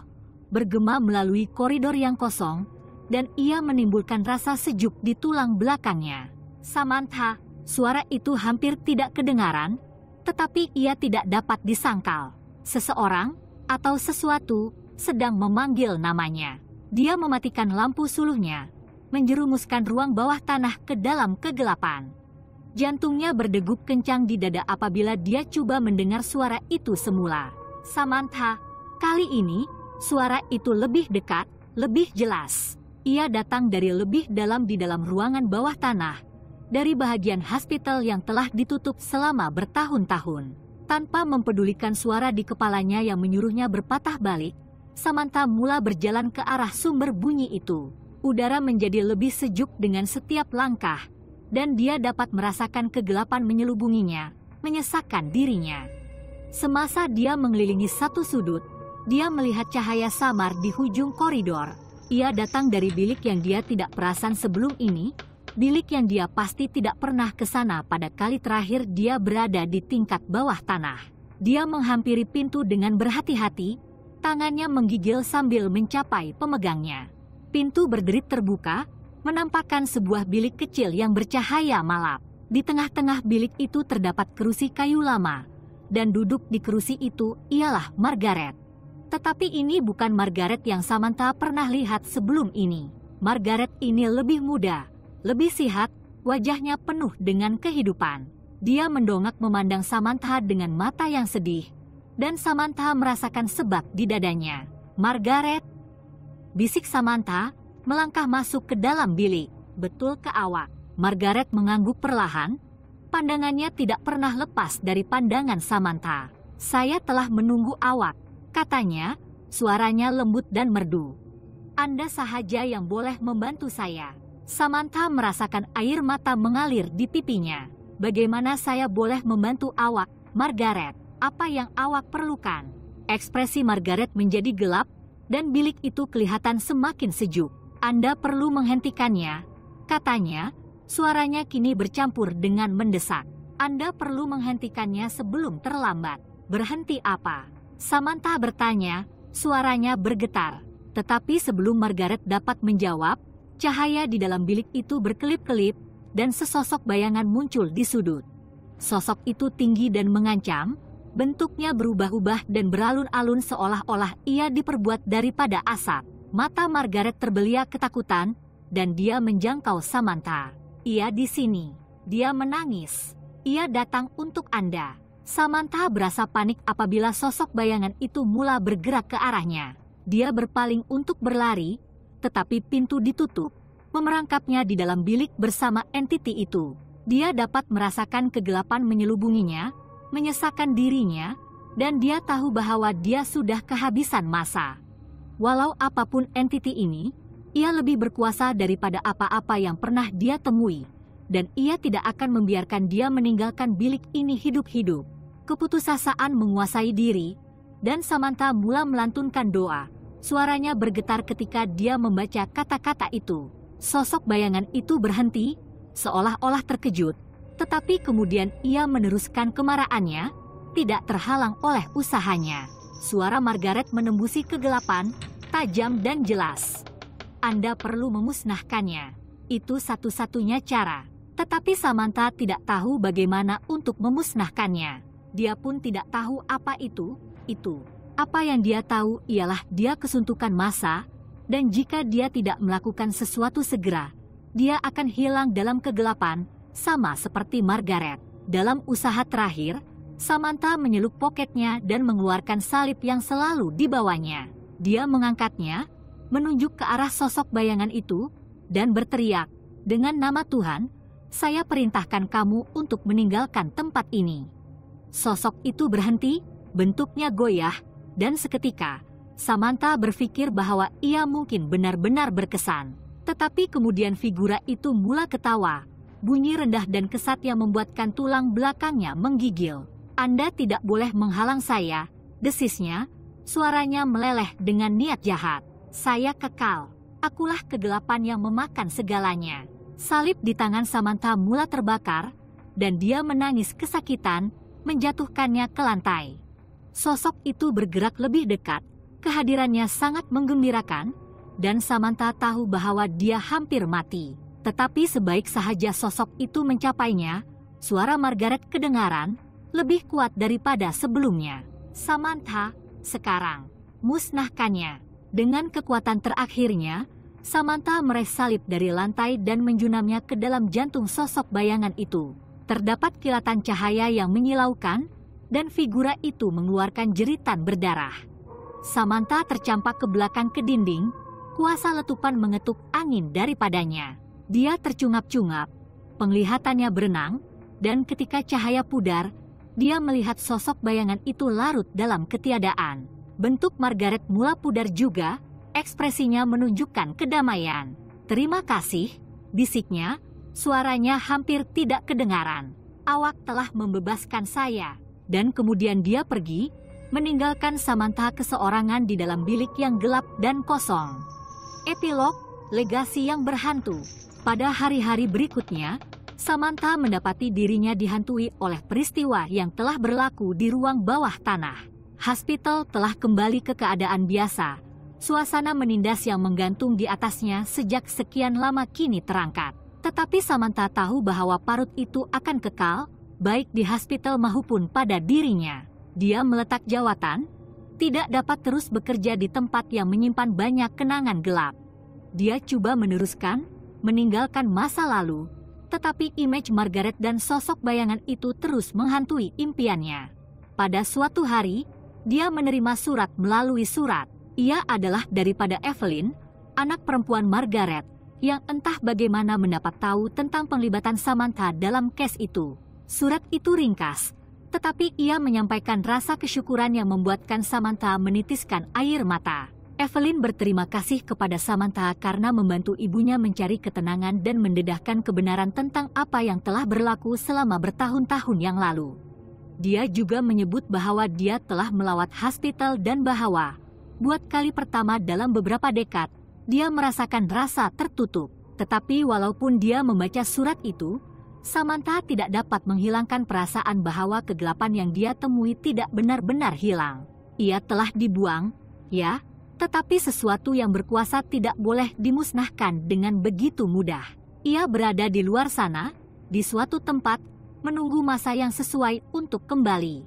bergema melalui koridor yang kosong, dan ia menimbulkan rasa sejuk di tulang belakangnya. Samantha, suara itu hampir tidak kedengaran, tetapi ia tidak dapat disangkal. Seseorang atau sesuatu sedang memanggil namanya. Dia mematikan lampu suluhnya, menjerumuskan ruang bawah tanah ke dalam kegelapan. Jantungnya berdegup kencang di dada apabila dia coba mendengar suara itu semula. Samantha, kali ini suara itu lebih dekat, lebih jelas. Ia datang dari lebih dalam di dalam ruangan bawah tanah, dari bahagian hospital yang telah ditutup selama bertahun-tahun. Tanpa mempedulikan suara di kepalanya yang menyuruhnya berpatah balik, Samantha mula berjalan ke arah sumber bunyi itu. Udara menjadi lebih sejuk dengan setiap langkah, dan dia dapat merasakan kegelapan menyelubunginya, menyesakkan dirinya. Semasa dia mengelilingi satu sudut, dia melihat cahaya samar di ujung koridor. Ia datang dari bilik yang dia tidak perasan sebelum ini, bilik yang dia pasti tidak pernah ke sana pada kali terakhir dia berada di tingkat bawah tanah. Dia menghampiri pintu dengan berhati-hati, tangannya menggigil sambil mencapai pemegangnya. Pintu berderit terbuka, menampakkan sebuah bilik kecil yang bercahaya malap. Di tengah-tengah bilik itu terdapat kerusi kayu lama, dan duduk di kerusi itu ialah Margaret. Tetapi ini bukan Margaret yang Samantha pernah lihat sebelum ini. Margaret ini lebih muda, lebih sihat, wajahnya penuh dengan kehidupan. Dia mendongak memandang Samantha dengan mata yang sedih, dan Samantha merasakan sebab di dadanya. Margaret, bisik Samantha, melangkah masuk ke dalam bilik, betul ke awak. Margaret mengangguk perlahan, pandangannya tidak pernah lepas dari pandangan Samantha. Saya telah menunggu awak, katanya, suaranya lembut dan merdu. Anda sahaja yang boleh membantu saya. Samantha merasakan air mata mengalir di pipinya. Bagaimana saya boleh membantu awak, Margaret? Apa yang awak perlukan? Ekspresi Margaret menjadi gelap, dan bilik itu kelihatan semakin sejuk. Anda perlu menghentikannya, katanya, suaranya kini bercampur dengan mendesak. Anda perlu menghentikannya sebelum terlambat. Berhenti apa? Samantha bertanya, suaranya bergetar. Tetapi sebelum Margaret dapat menjawab, cahaya di dalam bilik itu berkelip-kelip, dan sesosok bayangan muncul di sudut. Sosok itu tinggi dan mengancam, bentuknya berubah-ubah dan beralun-alun seolah-olah ia diperbuat daripada asap. Mata Margaret terbeliak ketakutan, dan dia menjangkau Samantha. Ia di sini. Dia menangis. Ia datang untuk Anda. Samantha berasa panik apabila sosok bayangan itu mula bergerak ke arahnya. Dia berpaling untuk berlari, tetapi pintu ditutup, memerangkapnya di dalam bilik bersama entiti itu. Dia dapat merasakan kegelapan menyelubunginya, menyesakkan dirinya, dan dia tahu bahwa dia sudah kehabisan masa. Walau apapun entiti ini, ia lebih berkuasa daripada apa-apa yang pernah dia temui, dan ia tidak akan membiarkan dia meninggalkan bilik ini hidup-hidup. Keputusasaan menguasai diri, dan Samantha mula melantunkan doa. Suaranya bergetar ketika dia membaca kata-kata itu. Sosok bayangan itu berhenti, seolah-olah terkejut, tetapi kemudian ia meneruskan kemarahannya, tidak terhalang oleh usahanya. Suara Margaret menembusi kegelapan, tajam dan jelas. Anda perlu memusnahkannya. Itu satu-satunya cara. Tetapi Samantha tidak tahu bagaimana untuk memusnahkannya. Dia pun tidak tahu apa itu. Apa yang dia tahu ialah dia kesuntukan masa, dan jika dia tidak melakukan sesuatu segera, dia akan hilang dalam kegelapan, sama seperti Margaret. Dalam usaha terakhir, Samantha menyeluk poketnya dan mengeluarkan salib yang selalu dibawanya. Dia mengangkatnya, menunjuk ke arah sosok bayangan itu, dan berteriak, "Dengan nama Tuhan, saya perintahkan kamu untuk meninggalkan tempat ini." Sosok itu berhenti, bentuknya goyah, dan seketika Samantha berpikir bahwa ia mungkin benar-benar berkesan. Tetapi kemudian figura itu mula ketawa. Bunyi rendah dan kesat yang membuatkan tulang belakangnya menggigil. "Anda tidak boleh menghalang saya," desisnya. Suaranya meleleh dengan niat jahat. "Saya kekal. Akulah kegelapan yang memakan segalanya." Salib di tangan Samantha mula terbakar, dan dia menangis kesakitan, menjatuhkannya ke lantai. Sosok itu bergerak lebih dekat. Kehadirannya sangat menggembirakan, dan Samantha tahu bahwa dia hampir mati. Tetapi sebaik sahaja sosok itu mencapainya, suara Margaret kedengaran, lebih kuat daripada sebelumnya. "Samantha, sekarang, musnahkannya." Dengan kekuatan terakhirnya, Samantha meraih salib dari lantai dan menjunamnya ke dalam jantung sosok bayangan itu. Terdapat kilatan cahaya yang menyilaukan, dan figura itu mengeluarkan jeritan berdarah. Samantha tercampak ke belakang ke dinding, kuasa letupan mengetuk angin daripadanya. Dia tercungap-cungap, penglihatannya berenang, dan ketika cahaya pudar, dia melihat sosok bayangan itu larut dalam ketiadaan. Bentuk Margaret mula pudar juga, ekspresinya menunjukkan kedamaian. "Terima kasih," bisiknya, suaranya hampir tidak kedengaran. "Awak telah membebaskan saya." Dan kemudian dia pergi, meninggalkan Samantha keseorangan di dalam bilik yang gelap dan kosong. Epilog, legasi yang berhantu. Pada hari-hari berikutnya, Samantha mendapati dirinya dihantui oleh peristiwa yang telah berlaku di ruang bawah tanah. Hospital telah kembali ke keadaan biasa. Suasana menindas yang menggantung di atasnya sejak sekian lama kini terangkat. Tetapi Samantha tahu bahwa parut itu akan kekal, baik di hospital maupun pada dirinya. Dia meletak jawatan, tidak dapat terus bekerja di tempat yang menyimpan banyak kenangan gelap. Dia coba meneruskan, meninggalkan masa lalu, tetapi image Margaret dan sosok bayangan itu terus menghantui impiannya. Pada suatu hari, dia menerima surat melalui surat. Ia adalah daripada Evelyn, anak perempuan Margaret, yang entah bagaimana mendapat tahu tentang penglibatan Samantha dalam case itu. Surat itu ringkas, tetapi ia menyampaikan rasa kesyukuran yang membuatkan Samantha menitiskan air mata. Evelyn berterima kasih kepada Samantha karena membantu ibunya mencari ketenangan dan mendedahkan kebenaran tentang apa yang telah berlaku selama bertahun-tahun yang lalu. Dia juga menyebut bahwa dia telah melawat hospital dan bahwa, buat kali pertama dalam beberapa dekad, dia merasakan rasa tertutup. Tetapi walaupun dia membaca surat itu, Samantha tidak dapat menghilangkan perasaan bahwa kegelapan yang dia temui tidak benar-benar hilang. Ia telah dibuang, ya, tetapi sesuatu yang berkuasa tidak boleh dimusnahkan dengan begitu mudah. Ia berada di luar sana, di suatu tempat, menunggu masa yang sesuai untuk kembali.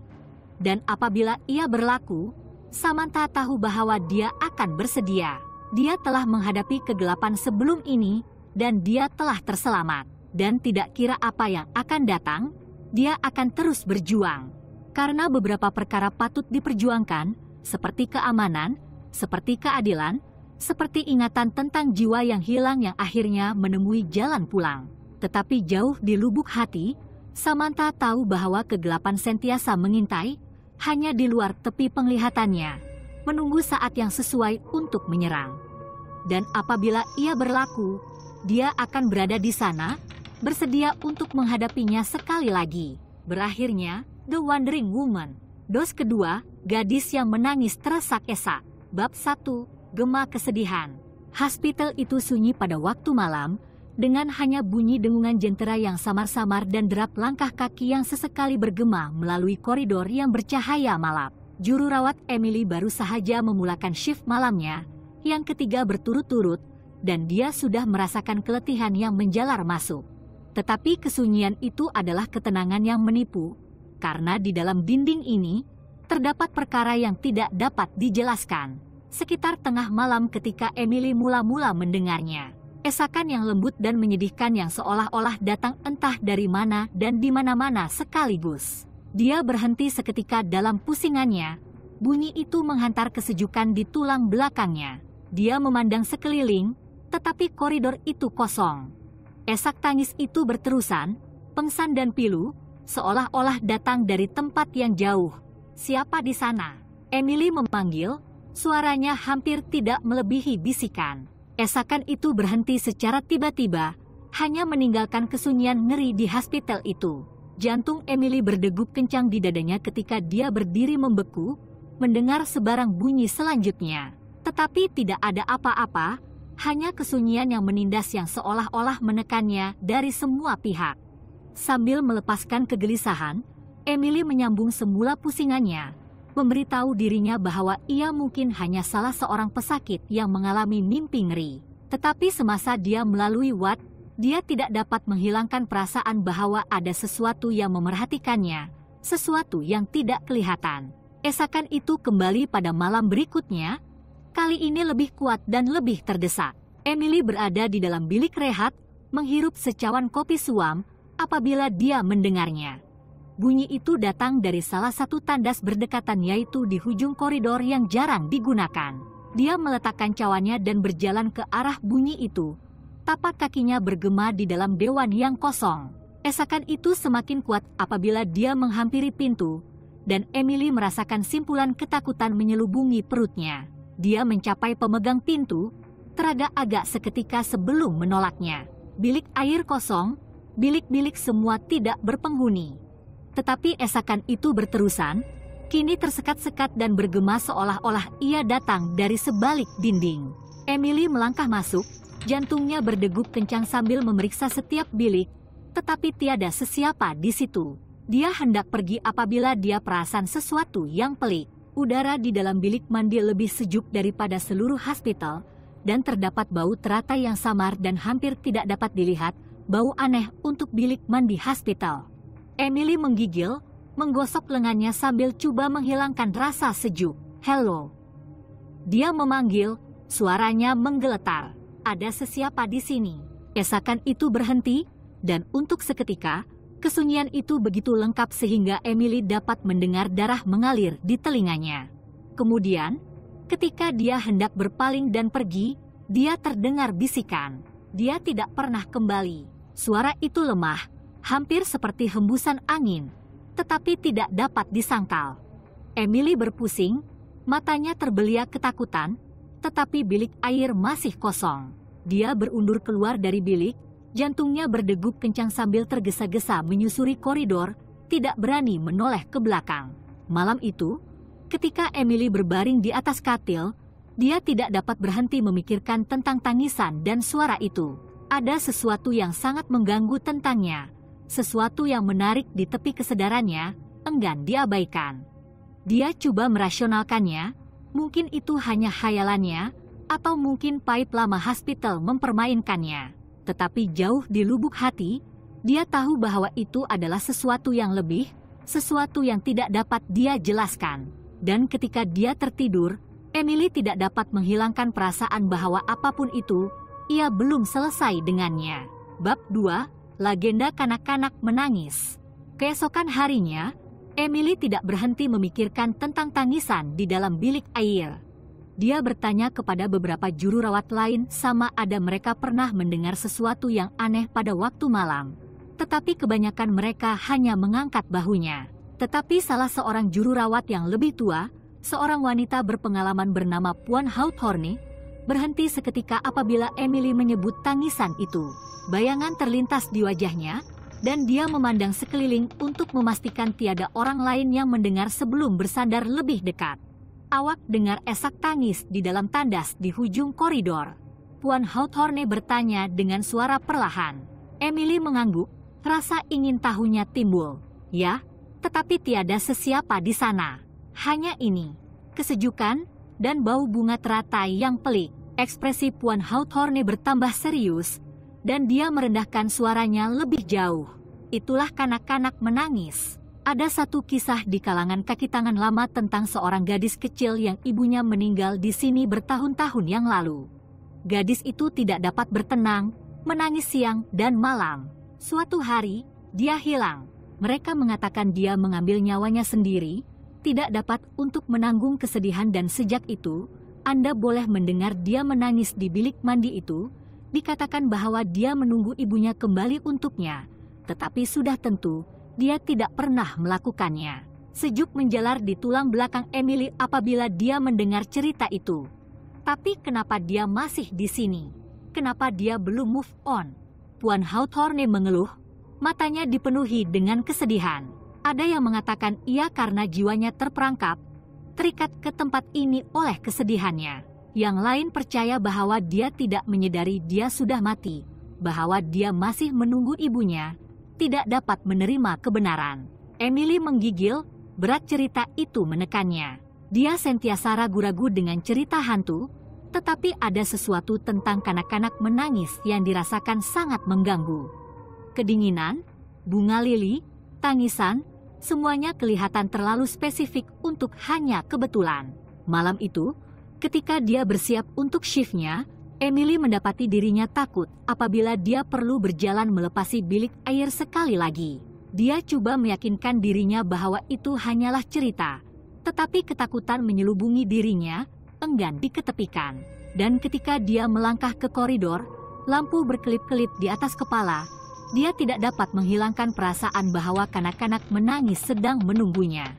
Dan apabila ia berlaku, Samantha tahu bahwa dia akan bersedia. Dia telah menghadapi kegelapan sebelum ini, dan dia telah terselamat. Dan tidak kira apa yang akan datang, dia akan terus berjuang. Karena beberapa perkara patut diperjuangkan, seperti keamanan, seperti keadilan, seperti ingatan tentang jiwa yang hilang yang akhirnya menemui jalan pulang. Tetapi jauh di lubuk hati, Samantha tahu bahwa kegelapan sentiasa mengintai, hanya di luar tepi penglihatannya, menunggu saat yang sesuai untuk menyerang. Dan apabila ia berlaku, dia akan berada di sana, bersedia untuk menghadapinya sekali lagi. Berakhirnya, The Wandering Woman. Dos kedua, gadis yang menangis teresak-esak. Bab 1, Gema Kesedihan. Hospital itu sunyi pada waktu malam, dengan hanya bunyi dengungan jentera yang samar-samar dan derap langkah kaki yang sesekali bergema melalui koridor yang bercahaya malam. Juru rawat Emily baru sahaja memulakan shift malamnya, yang ketiga berturut-turut, dan dia sudah merasakan keletihan yang menjalar masuk. Tetapi kesunyian itu adalah ketenangan yang menipu, karena di dalam dinding ini, terdapat perkara yang tidak dapat dijelaskan. Sekitar tengah malam ketika Emily mula-mula mendengarnya, esakan yang lembut dan menyedihkan yang seolah-olah datang entah dari mana dan di mana-mana sekaligus. Dia berhenti seketika dalam pusingannya, bunyi itu menghantar kesejukan di tulang belakangnya. Dia memandang sekeliling, tetapi koridor itu kosong. Esak tangis itu berterusan, pengsan dan pilu, seolah-olah datang dari tempat yang jauh. "Siapa di sana?" Emily memanggil, suaranya hampir tidak melebihi bisikan. Esakan itu berhenti secara tiba-tiba, hanya meninggalkan kesunyian ngeri di hospital itu. Jantung Emily berdegup kencang di dadanya ketika dia berdiri membeku, mendengar sebarang bunyi selanjutnya. Tetapi tidak ada apa-apa, hanya kesunyian yang menindas yang seolah-olah menekannya dari semua pihak. Sambil melepaskan kegelisahan, Emily menyambung semula pusingannya, memberitahu dirinya bahwa ia mungkin hanya salah seorang pesakit yang mengalami mimpi ngeri. Tetapi semasa dia melalui ward, dia tidak dapat menghilangkan perasaan bahwa ada sesuatu yang memerhatikannya, sesuatu yang tidak kelihatan. Esakan itu kembali pada malam berikutnya, kali ini lebih kuat dan lebih terdesak. Emily berada di dalam bilik rehat, menghirup secawan kopi suam apabila dia mendengarnya. Bunyi itu datang dari salah satu tandas berdekatan, yaitu di ujung koridor yang jarang digunakan. Dia meletakkan cawannya dan berjalan ke arah bunyi itu. Tapak kakinya bergema di dalam dewan yang kosong. Esakan itu semakin kuat apabila dia menghampiri pintu, dan Emily merasakan simpulan ketakutan menyelubungi perutnya. Dia mencapai pemegang pintu, teragak-agak seketika sebelum menolaknya. Bilik air kosong, bilik-bilik semua tidak berpenghuni. Tetapi esakan itu berterusan, kini tersekat-sekat dan bergema seolah-olah ia datang dari sebalik dinding. Emily melangkah masuk, jantungnya berdegup kencang sambil memeriksa setiap bilik, tetapi tiada sesiapa di situ. Dia hendak pergi apabila dia perasan sesuatu yang pelik. Udara di dalam bilik mandi lebih sejuk daripada seluruh hospital, dan terdapat bau teratai yang samar dan hampir tidak dapat dilihat, bau aneh untuk bilik mandi hospital. Emily menggigil, menggosok lengannya sambil coba menghilangkan rasa sejuk. "Hello." Dia memanggil, suaranya menggeletar. "Ada sesiapa di sini?" Esakan itu berhenti, dan untuk seketika, kesunyian itu begitu lengkap sehingga Emily dapat mendengar darah mengalir di telinganya. Kemudian, ketika dia hendak berpaling dan pergi, dia terdengar bisikan. Dia tidak pernah kembali. Suara itu lemah, hampir seperti hembusan angin, tetapi tidak dapat disangkal. Emily berpusing, matanya terbeliak ketakutan, tetapi bilik air masih kosong. Dia berundur keluar dari bilik, jantungnya berdegup kencang sambil tergesa-gesa menyusuri koridor, tidak berani menoleh ke belakang. Malam itu, ketika Emily berbaring di atas katil, dia tidak dapat berhenti memikirkan tentang tangisan dan suara itu. Ada sesuatu yang sangat mengganggu tentangnya, sesuatu yang menarik di tepi kesadarannya, enggan diabaikan. Dia coba merasionalkannya, mungkin itu hanya khayalannya, atau mungkin pahit lama hospital mempermainkannya. Tetapi jauh di lubuk hati, dia tahu bahwa itu adalah sesuatu yang lebih, sesuatu yang tidak dapat dia jelaskan. Dan ketika dia tertidur, Emily tidak dapat menghilangkan perasaan bahwa apapun itu, ia belum selesai dengannya. Bab 2, Legenda Kanak-kanak Menangis. Keesokan harinya, Emily tidak berhenti memikirkan tentang tangisan di dalam bilik air. Dia bertanya kepada beberapa juru rawat lain sama ada mereka pernah mendengar sesuatu yang aneh pada waktu malam. Tetapi kebanyakan mereka hanya mengangkat bahunya. Tetapi salah seorang juru rawat yang lebih tua, seorang wanita berpengalaman bernama Puan Hawthorne, berhenti seketika apabila Emily menyebut tangisan itu. Bayangan terlintas di wajahnya, dan dia memandang sekeliling untuk memastikan tiada orang lain yang mendengar sebelum bersandar lebih dekat. Awak dengar esak tangis di dalam tandas di ujung koridor. Puan Hawthorne bertanya dengan suara perlahan. Emily mengangguk, rasa ingin tahunya timbul. Ya, tetapi tiada sesiapa di sana. Hanya ini, kesejukan, dan bau bunga teratai yang pelik. Ekspresi Puan Hawthorne bertambah serius, dan dia merendahkan suaranya lebih jauh. Itulah kanak-kanak menangis. Ada satu kisah di kalangan kaki tangan lama tentang seorang gadis kecil yang ibunya meninggal di sini bertahun-tahun yang lalu. Gadis itu tidak dapat bertenang, menangis siang dan malam. Suatu hari, dia hilang. Mereka mengatakan dia mengambil nyawanya sendiri, tidak dapat untuk menanggung kesedihan, dan sejak itu, Anda boleh mendengar dia menangis di bilik mandi itu. Dikatakan bahwa dia menunggu ibunya kembali untuknya, tetapi sudah tentu, dia tidak pernah melakukannya. Sejuk menjalar di tulang belakang Emily apabila dia mendengar cerita itu. Tapi kenapa dia masih di sini? Kenapa dia belum move on? Puan Hawthorne mengeluh, matanya dipenuhi dengan kesedihan. Ada yang mengatakan ia karena jiwanya terperangkap, terikat ke tempat ini oleh kesedihannya. Yang lain percaya bahwa dia tidak menyadari dia sudah mati, bahwa dia masih menunggu ibunya, tidak dapat menerima kebenaran. Emily menggigil, berat cerita itu menekannya. Dia sentiasa ragu-ragu dengan cerita hantu, tetapi ada sesuatu tentang kanak-kanak menangis yang dirasakan sangat mengganggu. Kedinginan, bunga lili, tangisan, semuanya kelihatan terlalu spesifik untuk hanya kebetulan. Malam itu, ketika dia bersiap untuk shiftnya, Emily mendapati dirinya takut apabila dia perlu berjalan melepasi bilik air sekali lagi. Dia coba meyakinkan dirinya bahwa itu hanyalah cerita, tetapi ketakutan menyelubungi dirinya, enggan diketepikan. Dan ketika dia melangkah ke koridor, lampu berkelip-kelip di atas kepala, dia tidak dapat menghilangkan perasaan bahwa kanak-kanak menangis sedang menunggunya.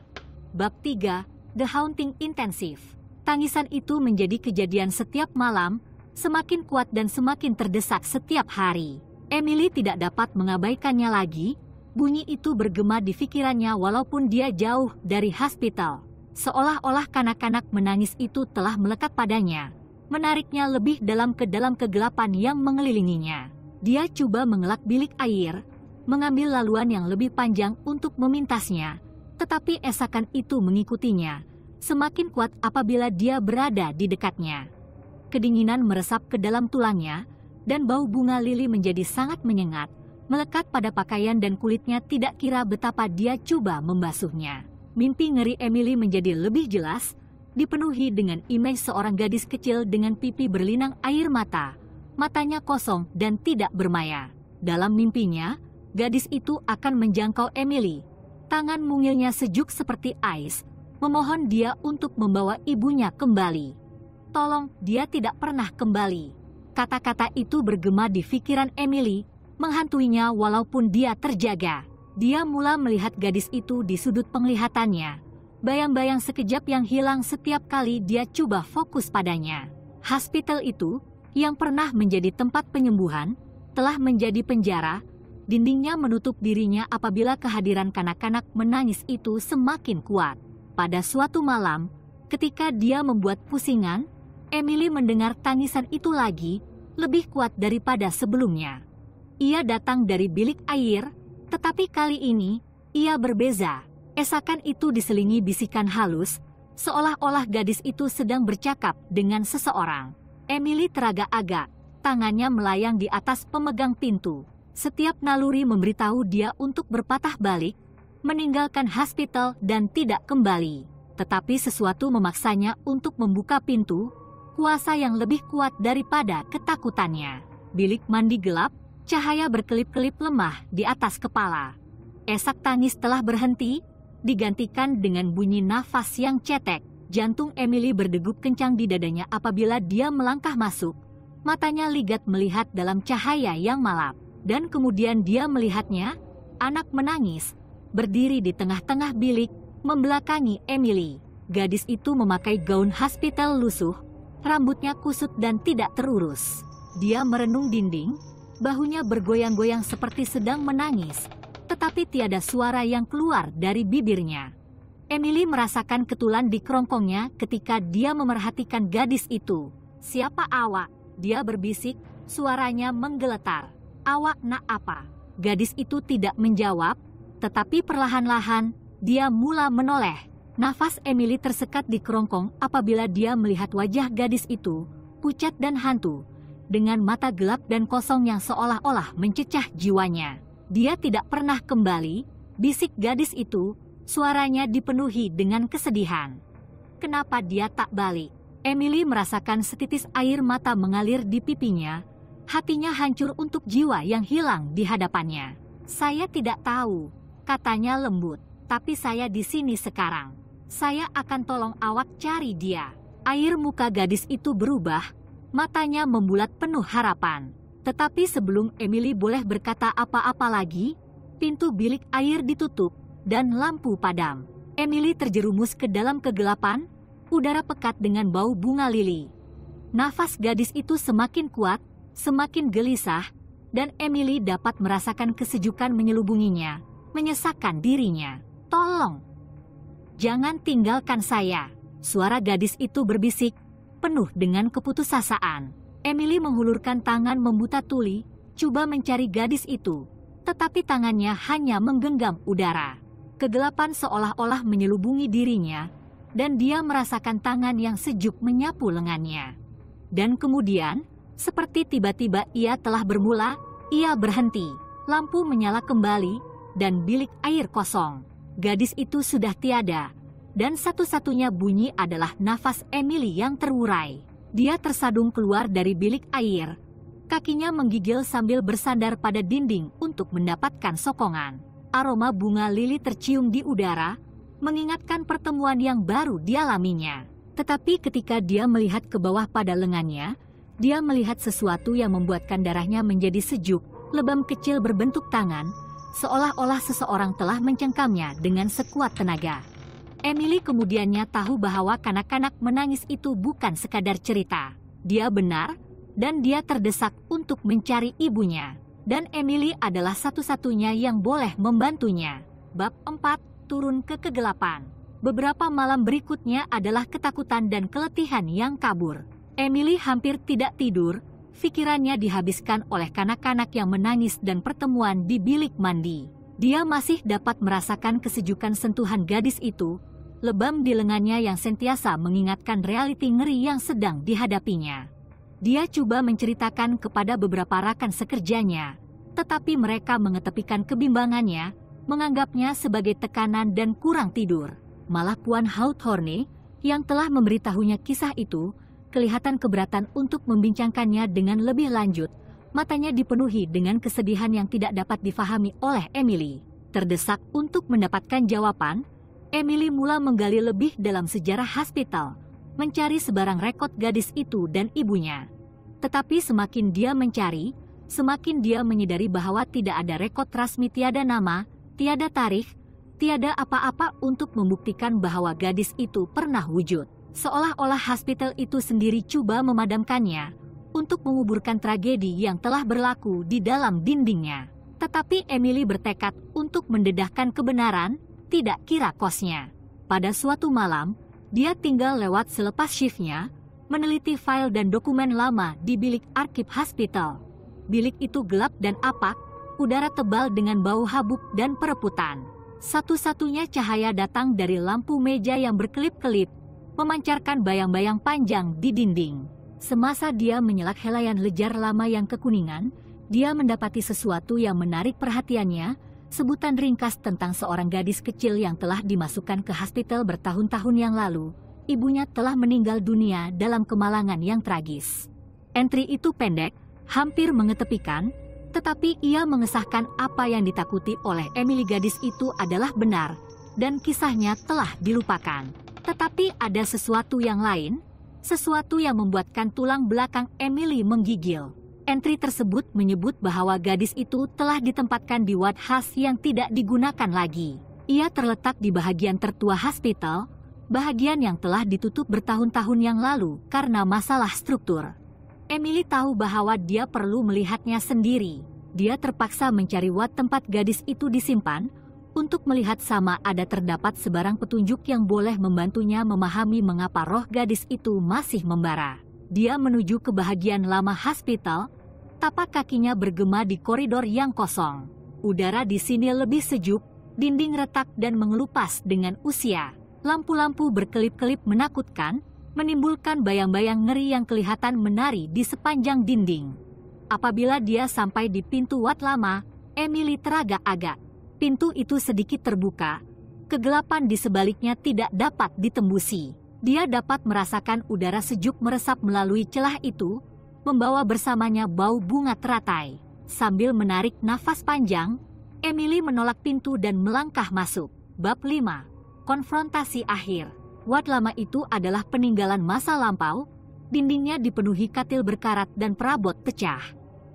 Bab 3, The Haunting Intensive. Tangisan itu menjadi kejadian setiap malam, semakin kuat dan semakin terdesak setiap hari. Emily tidak dapat mengabaikannya lagi, bunyi itu bergema di pikirannya walaupun dia jauh dari hospital. Seolah-olah kanak-kanak menangis itu telah melekat padanya, menariknya lebih dalam ke dalam kegelapan yang mengelilinginya. Dia coba mengelak bilik air, mengambil laluan yang lebih panjang untuk memintasnya, tetapi esakan itu mengikutinya, semakin kuat apabila dia berada di dekatnya. Kedinginan meresap ke dalam tulangnya, dan bau bunga lili menjadi sangat menyengat, melekat pada pakaian dan kulitnya tidak kira betapa dia coba membasuhnya. Mimpi ngeri Emily menjadi lebih jelas, dipenuhi dengan image seorang gadis kecil dengan pipi berlinang air mata, matanya kosong dan tidak bermaya. Dalam mimpinya, gadis itu akan menjangkau Emily. Tangan mungilnya sejuk seperti ais, memohon dia untuk membawa ibunya kembali. Tolong, dia tidak pernah kembali. Kata-kata itu bergema di pikiran Emily, menghantuinya walaupun dia terjaga. Dia mula melihat gadis itu di sudut penglihatannya. Bayang-bayang sekejap yang hilang setiap kali dia coba fokus padanya. Hospital itu, yang pernah menjadi tempat penyembuhan, telah menjadi penjara. Dindingnya menutup dirinya apabila kehadiran kanak-kanak menangis itu semakin kuat. Pada suatu malam, ketika dia membuat pusingan, Emily mendengar tangisan itu lagi, lebih kuat daripada sebelumnya. Ia datang dari bilik air, tetapi kali ini, ia berbeza. Esakan itu diselingi bisikan halus, seolah-olah gadis itu sedang bercakap dengan seseorang. Emily teragak-agak, tangannya melayang di atas pemegang pintu. Setiap naluri memberitahu dia untuk berpatah balik, meninggalkan hospital dan tidak kembali. Tetapi sesuatu memaksanya untuk membuka pintu, kuasa yang lebih kuat daripada ketakutannya. Bilik mandi gelap, cahaya berkelip-kelip lemah di atas kepala. Esak tangis telah berhenti, digantikan dengan bunyi nafas yang cetek. Jantung Emily berdegup kencang di dadanya apabila dia melangkah masuk. Matanya ligat melihat dalam cahaya yang malap. Dan kemudian dia melihatnya, anak menangis, berdiri di tengah-tengah bilik, membelakangi Emily. Gadis itu memakai gaun hospital lusuh, rambutnya kusut dan tidak terurus. Dia merenung dinding, bahunya bergoyang-goyang seperti sedang menangis, tetapi tiada suara yang keluar dari bibirnya. Emily merasakan ketulan di kerongkongnya ketika dia memerhatikan gadis itu. "Siapa awak?" Dia berbisik, suaranya menggeletar. "Awak nak apa?" Gadis itu tidak menjawab, tetapi perlahan-lahan, dia mula menoleh. Nafas Emily tersekat di kerongkong apabila dia melihat wajah gadis itu, pucat dan hantu, dengan mata gelap dan kosong yang seolah-olah mencecah jiwanya. "Dia tidak pernah kembali," bisik gadis itu, suaranya dipenuhi dengan kesedihan. "Kenapa dia tak balik?" Emily merasakan setitis air mata mengalir di pipinya, hatinya hancur untuk jiwa yang hilang di hadapannya. "Saya tidak tahu," katanya lembut, "tapi saya di sini sekarang. Saya akan tolong awak cari dia." Air muka gadis itu berubah, matanya membulat penuh harapan. Tetapi sebelum Emily boleh berkata apa-apa lagi, Pintu bilik air ditutup, dan lampu padam. Emily terjerumus ke dalam kegelapan, udara pekat dengan bau bunga lili. Nafas gadis itu semakin kuat, semakin gelisah, dan Emily dapat merasakan kesejukan menyelubunginya, menyesakkan dirinya. "Tolong, jangan tinggalkan saya," suara gadis itu berbisik, penuh dengan keputusasaan. Emily menghulurkan tangan membuta tuli, coba mencari gadis itu. Tetapi tangannya hanya menggenggam udara. Kegelapan seolah-olah menyelubungi dirinya, dan dia merasakan tangan yang sejuk menyapu lengannya. Dan kemudian, seperti tiba-tiba ia telah bermula, ia berhenti. Lampu menyala kembali, dan bilik air kosong. Gadis itu sudah tiada, dan satu-satunya bunyi adalah nafas Emily yang terurai. Dia tersadung keluar dari bilik air. Kakinya menggigil sambil bersandar pada dinding untuk mendapatkan sokongan. Aroma bunga lili tercium di udara, mengingatkan pertemuan yang baru dialaminya. Tetapi ketika dia melihat ke bawah pada lengannya, dia melihat sesuatu yang membuatkan darahnya menjadi sejuk. Lebam kecil berbentuk tangan, seolah-olah seseorang telah mencengkamnya dengan sekuat tenaga. Emily kemudiannya tahu bahwa kanak-kanak menangis itu bukan sekadar cerita. Dia benar, dan dia terdesak untuk mencari ibunya. Dan Emily adalah satu-satunya yang boleh membantunya. Bab 4, turun ke kegelapan. Beberapa malam berikutnya adalah ketakutan dan keletihan yang kabur. Emily hampir tidak tidur, pikirannya dihabiskan oleh kanak-kanak yang menangis dan pertemuan di bilik mandi. Dia masih dapat merasakan kesejukan sentuhan gadis itu, lebam di lengannya yang sentiasa mengingatkan realiti ngeri yang sedang dihadapinya. Dia coba menceritakan kepada beberapa rakan sekerjanya, tetapi mereka mengetepikan kebimbangannya, menganggapnya sebagai tekanan dan kurang tidur. Malah Puan Hawthorne, yang telah memberitahunya kisah itu, kelihatan keberatan untuk membincangkannya dengan lebih lanjut. Matanya dipenuhi dengan kesedihan yang tidak dapat difahami oleh Emily. Terdesak untuk mendapatkan jawaban, Emily mula menggali lebih dalam sejarah hospital, mencari sebarang rekod gadis itu dan ibunya. Tetapi semakin dia mencari, semakin dia menyadari bahwa tidak ada rekod rasmi, tiada nama, tiada tarikh, tiada apa-apa untuk membuktikan bahwa gadis itu pernah wujud. Seolah-olah hospital itu sendiri coba memadamkannya untuk menguburkan tragedi yang telah berlaku di dalam dindingnya. Tetapi Emily bertekad untuk mendedahkan kebenaran, tidak kira kosnya. Pada suatu malam, dia tinggal lewat selepas shiftnya, meneliti file dan dokumen lama di bilik arsip hospital. Bilik itu gelap dan apak, udara tebal dengan bau habuk dan perebutan. Satu-satunya cahaya datang dari lampu meja yang berkelip-kelip, memancarkan bayang-bayang panjang di dinding. Semasa dia menyelak helaian lejar lama yang kekuningan, dia mendapati sesuatu yang menarik perhatiannya, sebutan ringkas tentang seorang gadis kecil yang telah dimasukkan ke hospital bertahun-tahun yang lalu. Ibunya telah meninggal dunia dalam kemalangan yang tragis. Entri itu pendek, hampir mengetepikan, tetapi ia mengesahkan apa yang ditakuti oleh Emily. Gadis itu adalah benar, dan kisahnya telah dilupakan. Tetapi ada sesuatu yang lain, sesuatu yang membuatkan tulang belakang Emily menggigil. Entri tersebut menyebut bahwa gadis itu telah ditempatkan di ward khas yang tidak digunakan lagi. Ia terletak di bahagian tertua hospital, bahagian yang telah ditutup bertahun-tahun yang lalu karena masalah struktur. Emily tahu bahwa dia perlu melihatnya sendiri. Dia terpaksa mencari ward tempat gadis itu disimpan, untuk melihat sama ada terdapat sebarang petunjuk yang boleh membantunya memahami mengapa roh gadis itu masih membara. Dia menuju ke bahagian lama hospital, tapak kakinya bergema di koridor yang kosong. Udara di sini lebih sejuk, dinding retak dan mengelupas dengan usia. Lampu-lampu berkelip-kelip menakutkan, menimbulkan bayang-bayang ngeri yang kelihatan menari di sepanjang dinding. Apabila dia sampai di pintu ward lama, Emily teragak-agak. Pintu itu sedikit terbuka, kegelapan di sebaliknya tidak dapat ditembusi. Dia dapat merasakan udara sejuk meresap melalui celah itu, membawa bersamanya bau bunga teratai. Sambil menarik nafas panjang, Emily menolak pintu dan melangkah masuk. Bab 5. Konfrontasi akhir. Ward lama itu adalah peninggalan masa lampau, dindingnya dipenuhi katil berkarat dan perabot pecah.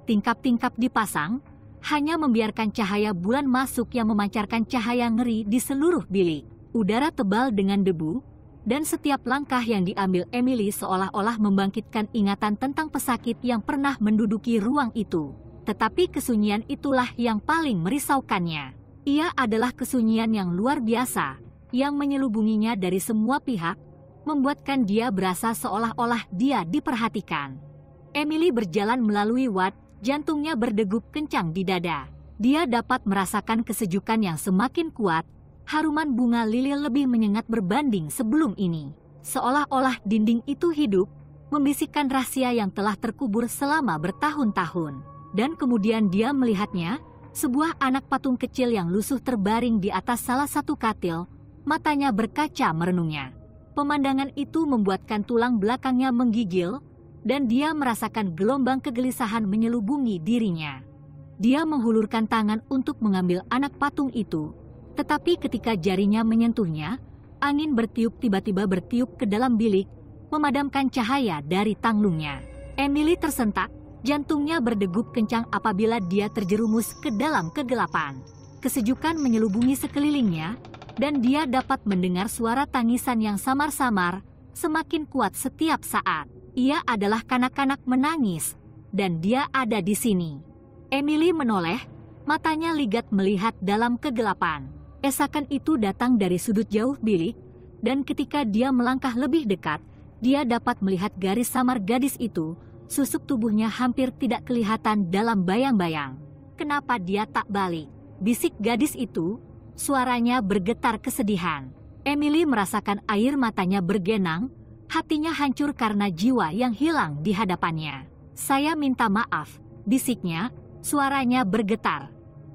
Tingkap-tingkap dipasang, hanya membiarkan cahaya bulan masuk yang memancarkan cahaya ngeri di seluruh bilik. Udara tebal dengan debu, dan setiap langkah yang diambil Emily seolah-olah membangkitkan ingatan tentang pesakit yang pernah menduduki ruang itu. Tetapi kesunyian itulah yang paling merisaukannya. Ia adalah kesunyian yang luar biasa, yang menyelubunginya dari semua pihak, membuatkan dia berasa seolah-olah dia diperhatikan. Emily berjalan melalui Watt, jantungnya berdegup kencang di dada. Dia dapat merasakan kesejukan yang semakin kuat, haruman bunga lili lebih menyengat berbanding sebelum ini. Seolah-olah dinding itu hidup, membisikkan rahasia yang telah terkubur selama bertahun-tahun. Dan kemudian dia melihatnya, sebuah anak patung kecil yang lusuh terbaring di atas salah satu katil, matanya berkaca merenungnya. Pemandangan itu membuatkan tulang belakangnya menggigil, dan dia merasakan gelombang kegelisahan menyelubungi dirinya. Dia menghulurkan tangan untuk mengambil anak patung itu, tetapi ketika jarinya menyentuhnya, angin tiba-tiba bertiup ke dalam bilik, memadamkan cahaya dari tanglungnya. Emily tersentak, jantungnya berdegup kencang apabila dia terjerumus ke dalam kegelapan. Kesejukan menyelubungi sekelilingnya, dan dia dapat mendengar suara tangisan yang samar-samar, semakin kuat setiap saat. Ia adalah kanak-kanak menangis, dan dia ada di sini. Emily menoleh, matanya ligat melihat dalam kegelapan. Esakan itu datang dari sudut jauh bilik, dan ketika dia melangkah lebih dekat, dia dapat melihat garis samar gadis itu. Susuk tubuhnya hampir tidak kelihatan dalam bayang-bayang. Kenapa dia tak balik? Bisik gadis itu, suaranya bergetar kesedihan. Emily merasakan air matanya bergenang, hatinya hancur karena jiwa yang hilang di hadapannya. Saya minta maaf, bisiknya, suaranya bergetar.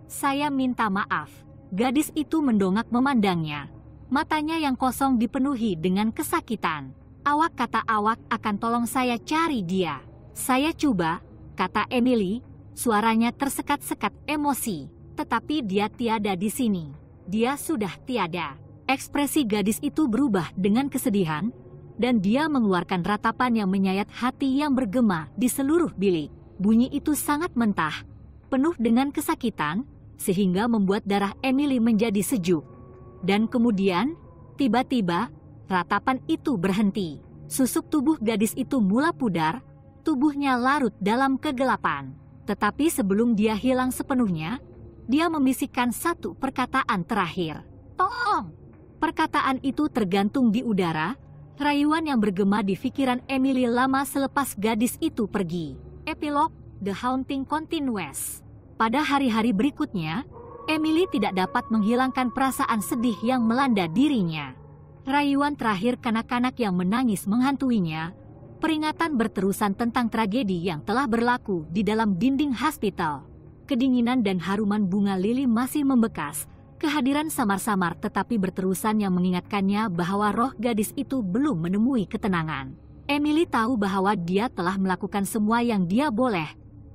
Saya minta maaf. Gadis itu mendongak memandangnya. Matanya yang kosong dipenuhi dengan kesakitan. Awak kata awak akan tolong saya cari dia. Saya coba, kata Emily, suaranya tersekat-sekat emosi. Tetapi dia tiada di sini. Dia sudah tiada. Ekspresi gadis itu berubah dengan kesedihan, dan dia mengeluarkan ratapan yang menyayat hati yang bergema di seluruh bilik. Bunyi itu sangat mentah, penuh dengan kesakitan, sehingga membuat darah Emily menjadi sejuk. Dan kemudian, tiba-tiba, ratapan itu berhenti. Susuk tubuh gadis itu mula pudar, tubuhnya larut dalam kegelapan. Tetapi sebelum dia hilang sepenuhnya, dia membisikkan satu perkataan terakhir. Tolong! Perkataan itu tergantung di udara, rayuan yang bergema di pikiran Emily lama selepas gadis itu pergi. Epilog, The Haunting Continues. Pada hari-hari berikutnya, Emily tidak dapat menghilangkan perasaan sedih yang melanda dirinya. Rayuan terakhir kanak-kanak yang menangis menghantuinya, peringatan berterusan tentang tragedi yang telah berlaku di dalam dinding hospital. Kedinginan dan haruman bunga lili masih membekas, kehadiran samar-samar tetapi berterusan yang mengingatkannya bahwa roh gadis itu belum menemui ketenangan. Emily tahu bahwa dia telah melakukan semua yang dia boleh,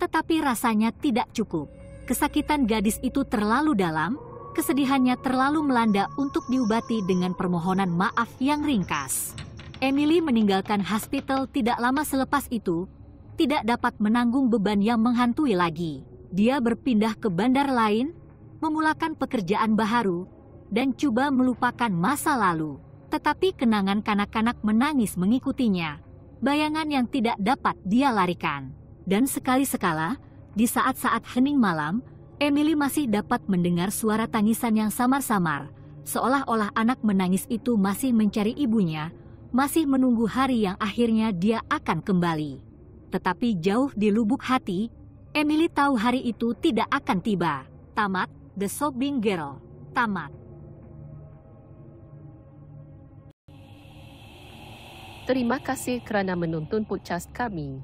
tetapi rasanya tidak cukup. Kesakitan gadis itu terlalu dalam, kesedihannya terlalu melanda untuk diobati dengan permohonan maaf yang ringkas. Emily meninggalkan hospital tidak lama selepas itu, tidak dapat menanggung beban yang menghantui lagi. Dia berpindah ke bandar lain, memulakan pekerjaan baru, dan coba melupakan masa lalu. Tetapi kenangan kanak-kanak menangis mengikutinya, bayangan yang tidak dapat dia larikan. Dan sekali-sekala, di saat-saat hening malam, Emily masih dapat mendengar suara tangisan yang samar-samar, seolah-olah anak menangis itu masih mencari ibunya, masih menunggu hari yang akhirnya dia akan kembali. Tetapi jauh di lubuk hati, Emily tahu hari itu tidak akan tiba. Tamat, The Sobbing Girl. Tamat. Terima kasih kerana menonton podcast kami.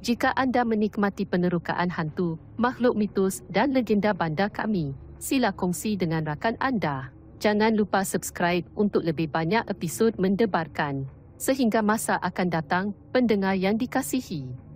Jika anda menikmati penerukaan hantu, makhluk mitos dan legenda bandar kami, sila kongsi dengan rakan anda. Jangan lupa subscribe untuk lebih banyak episod mendebarkan. Sehingga masa akan datang, pendengar yang dikasihi.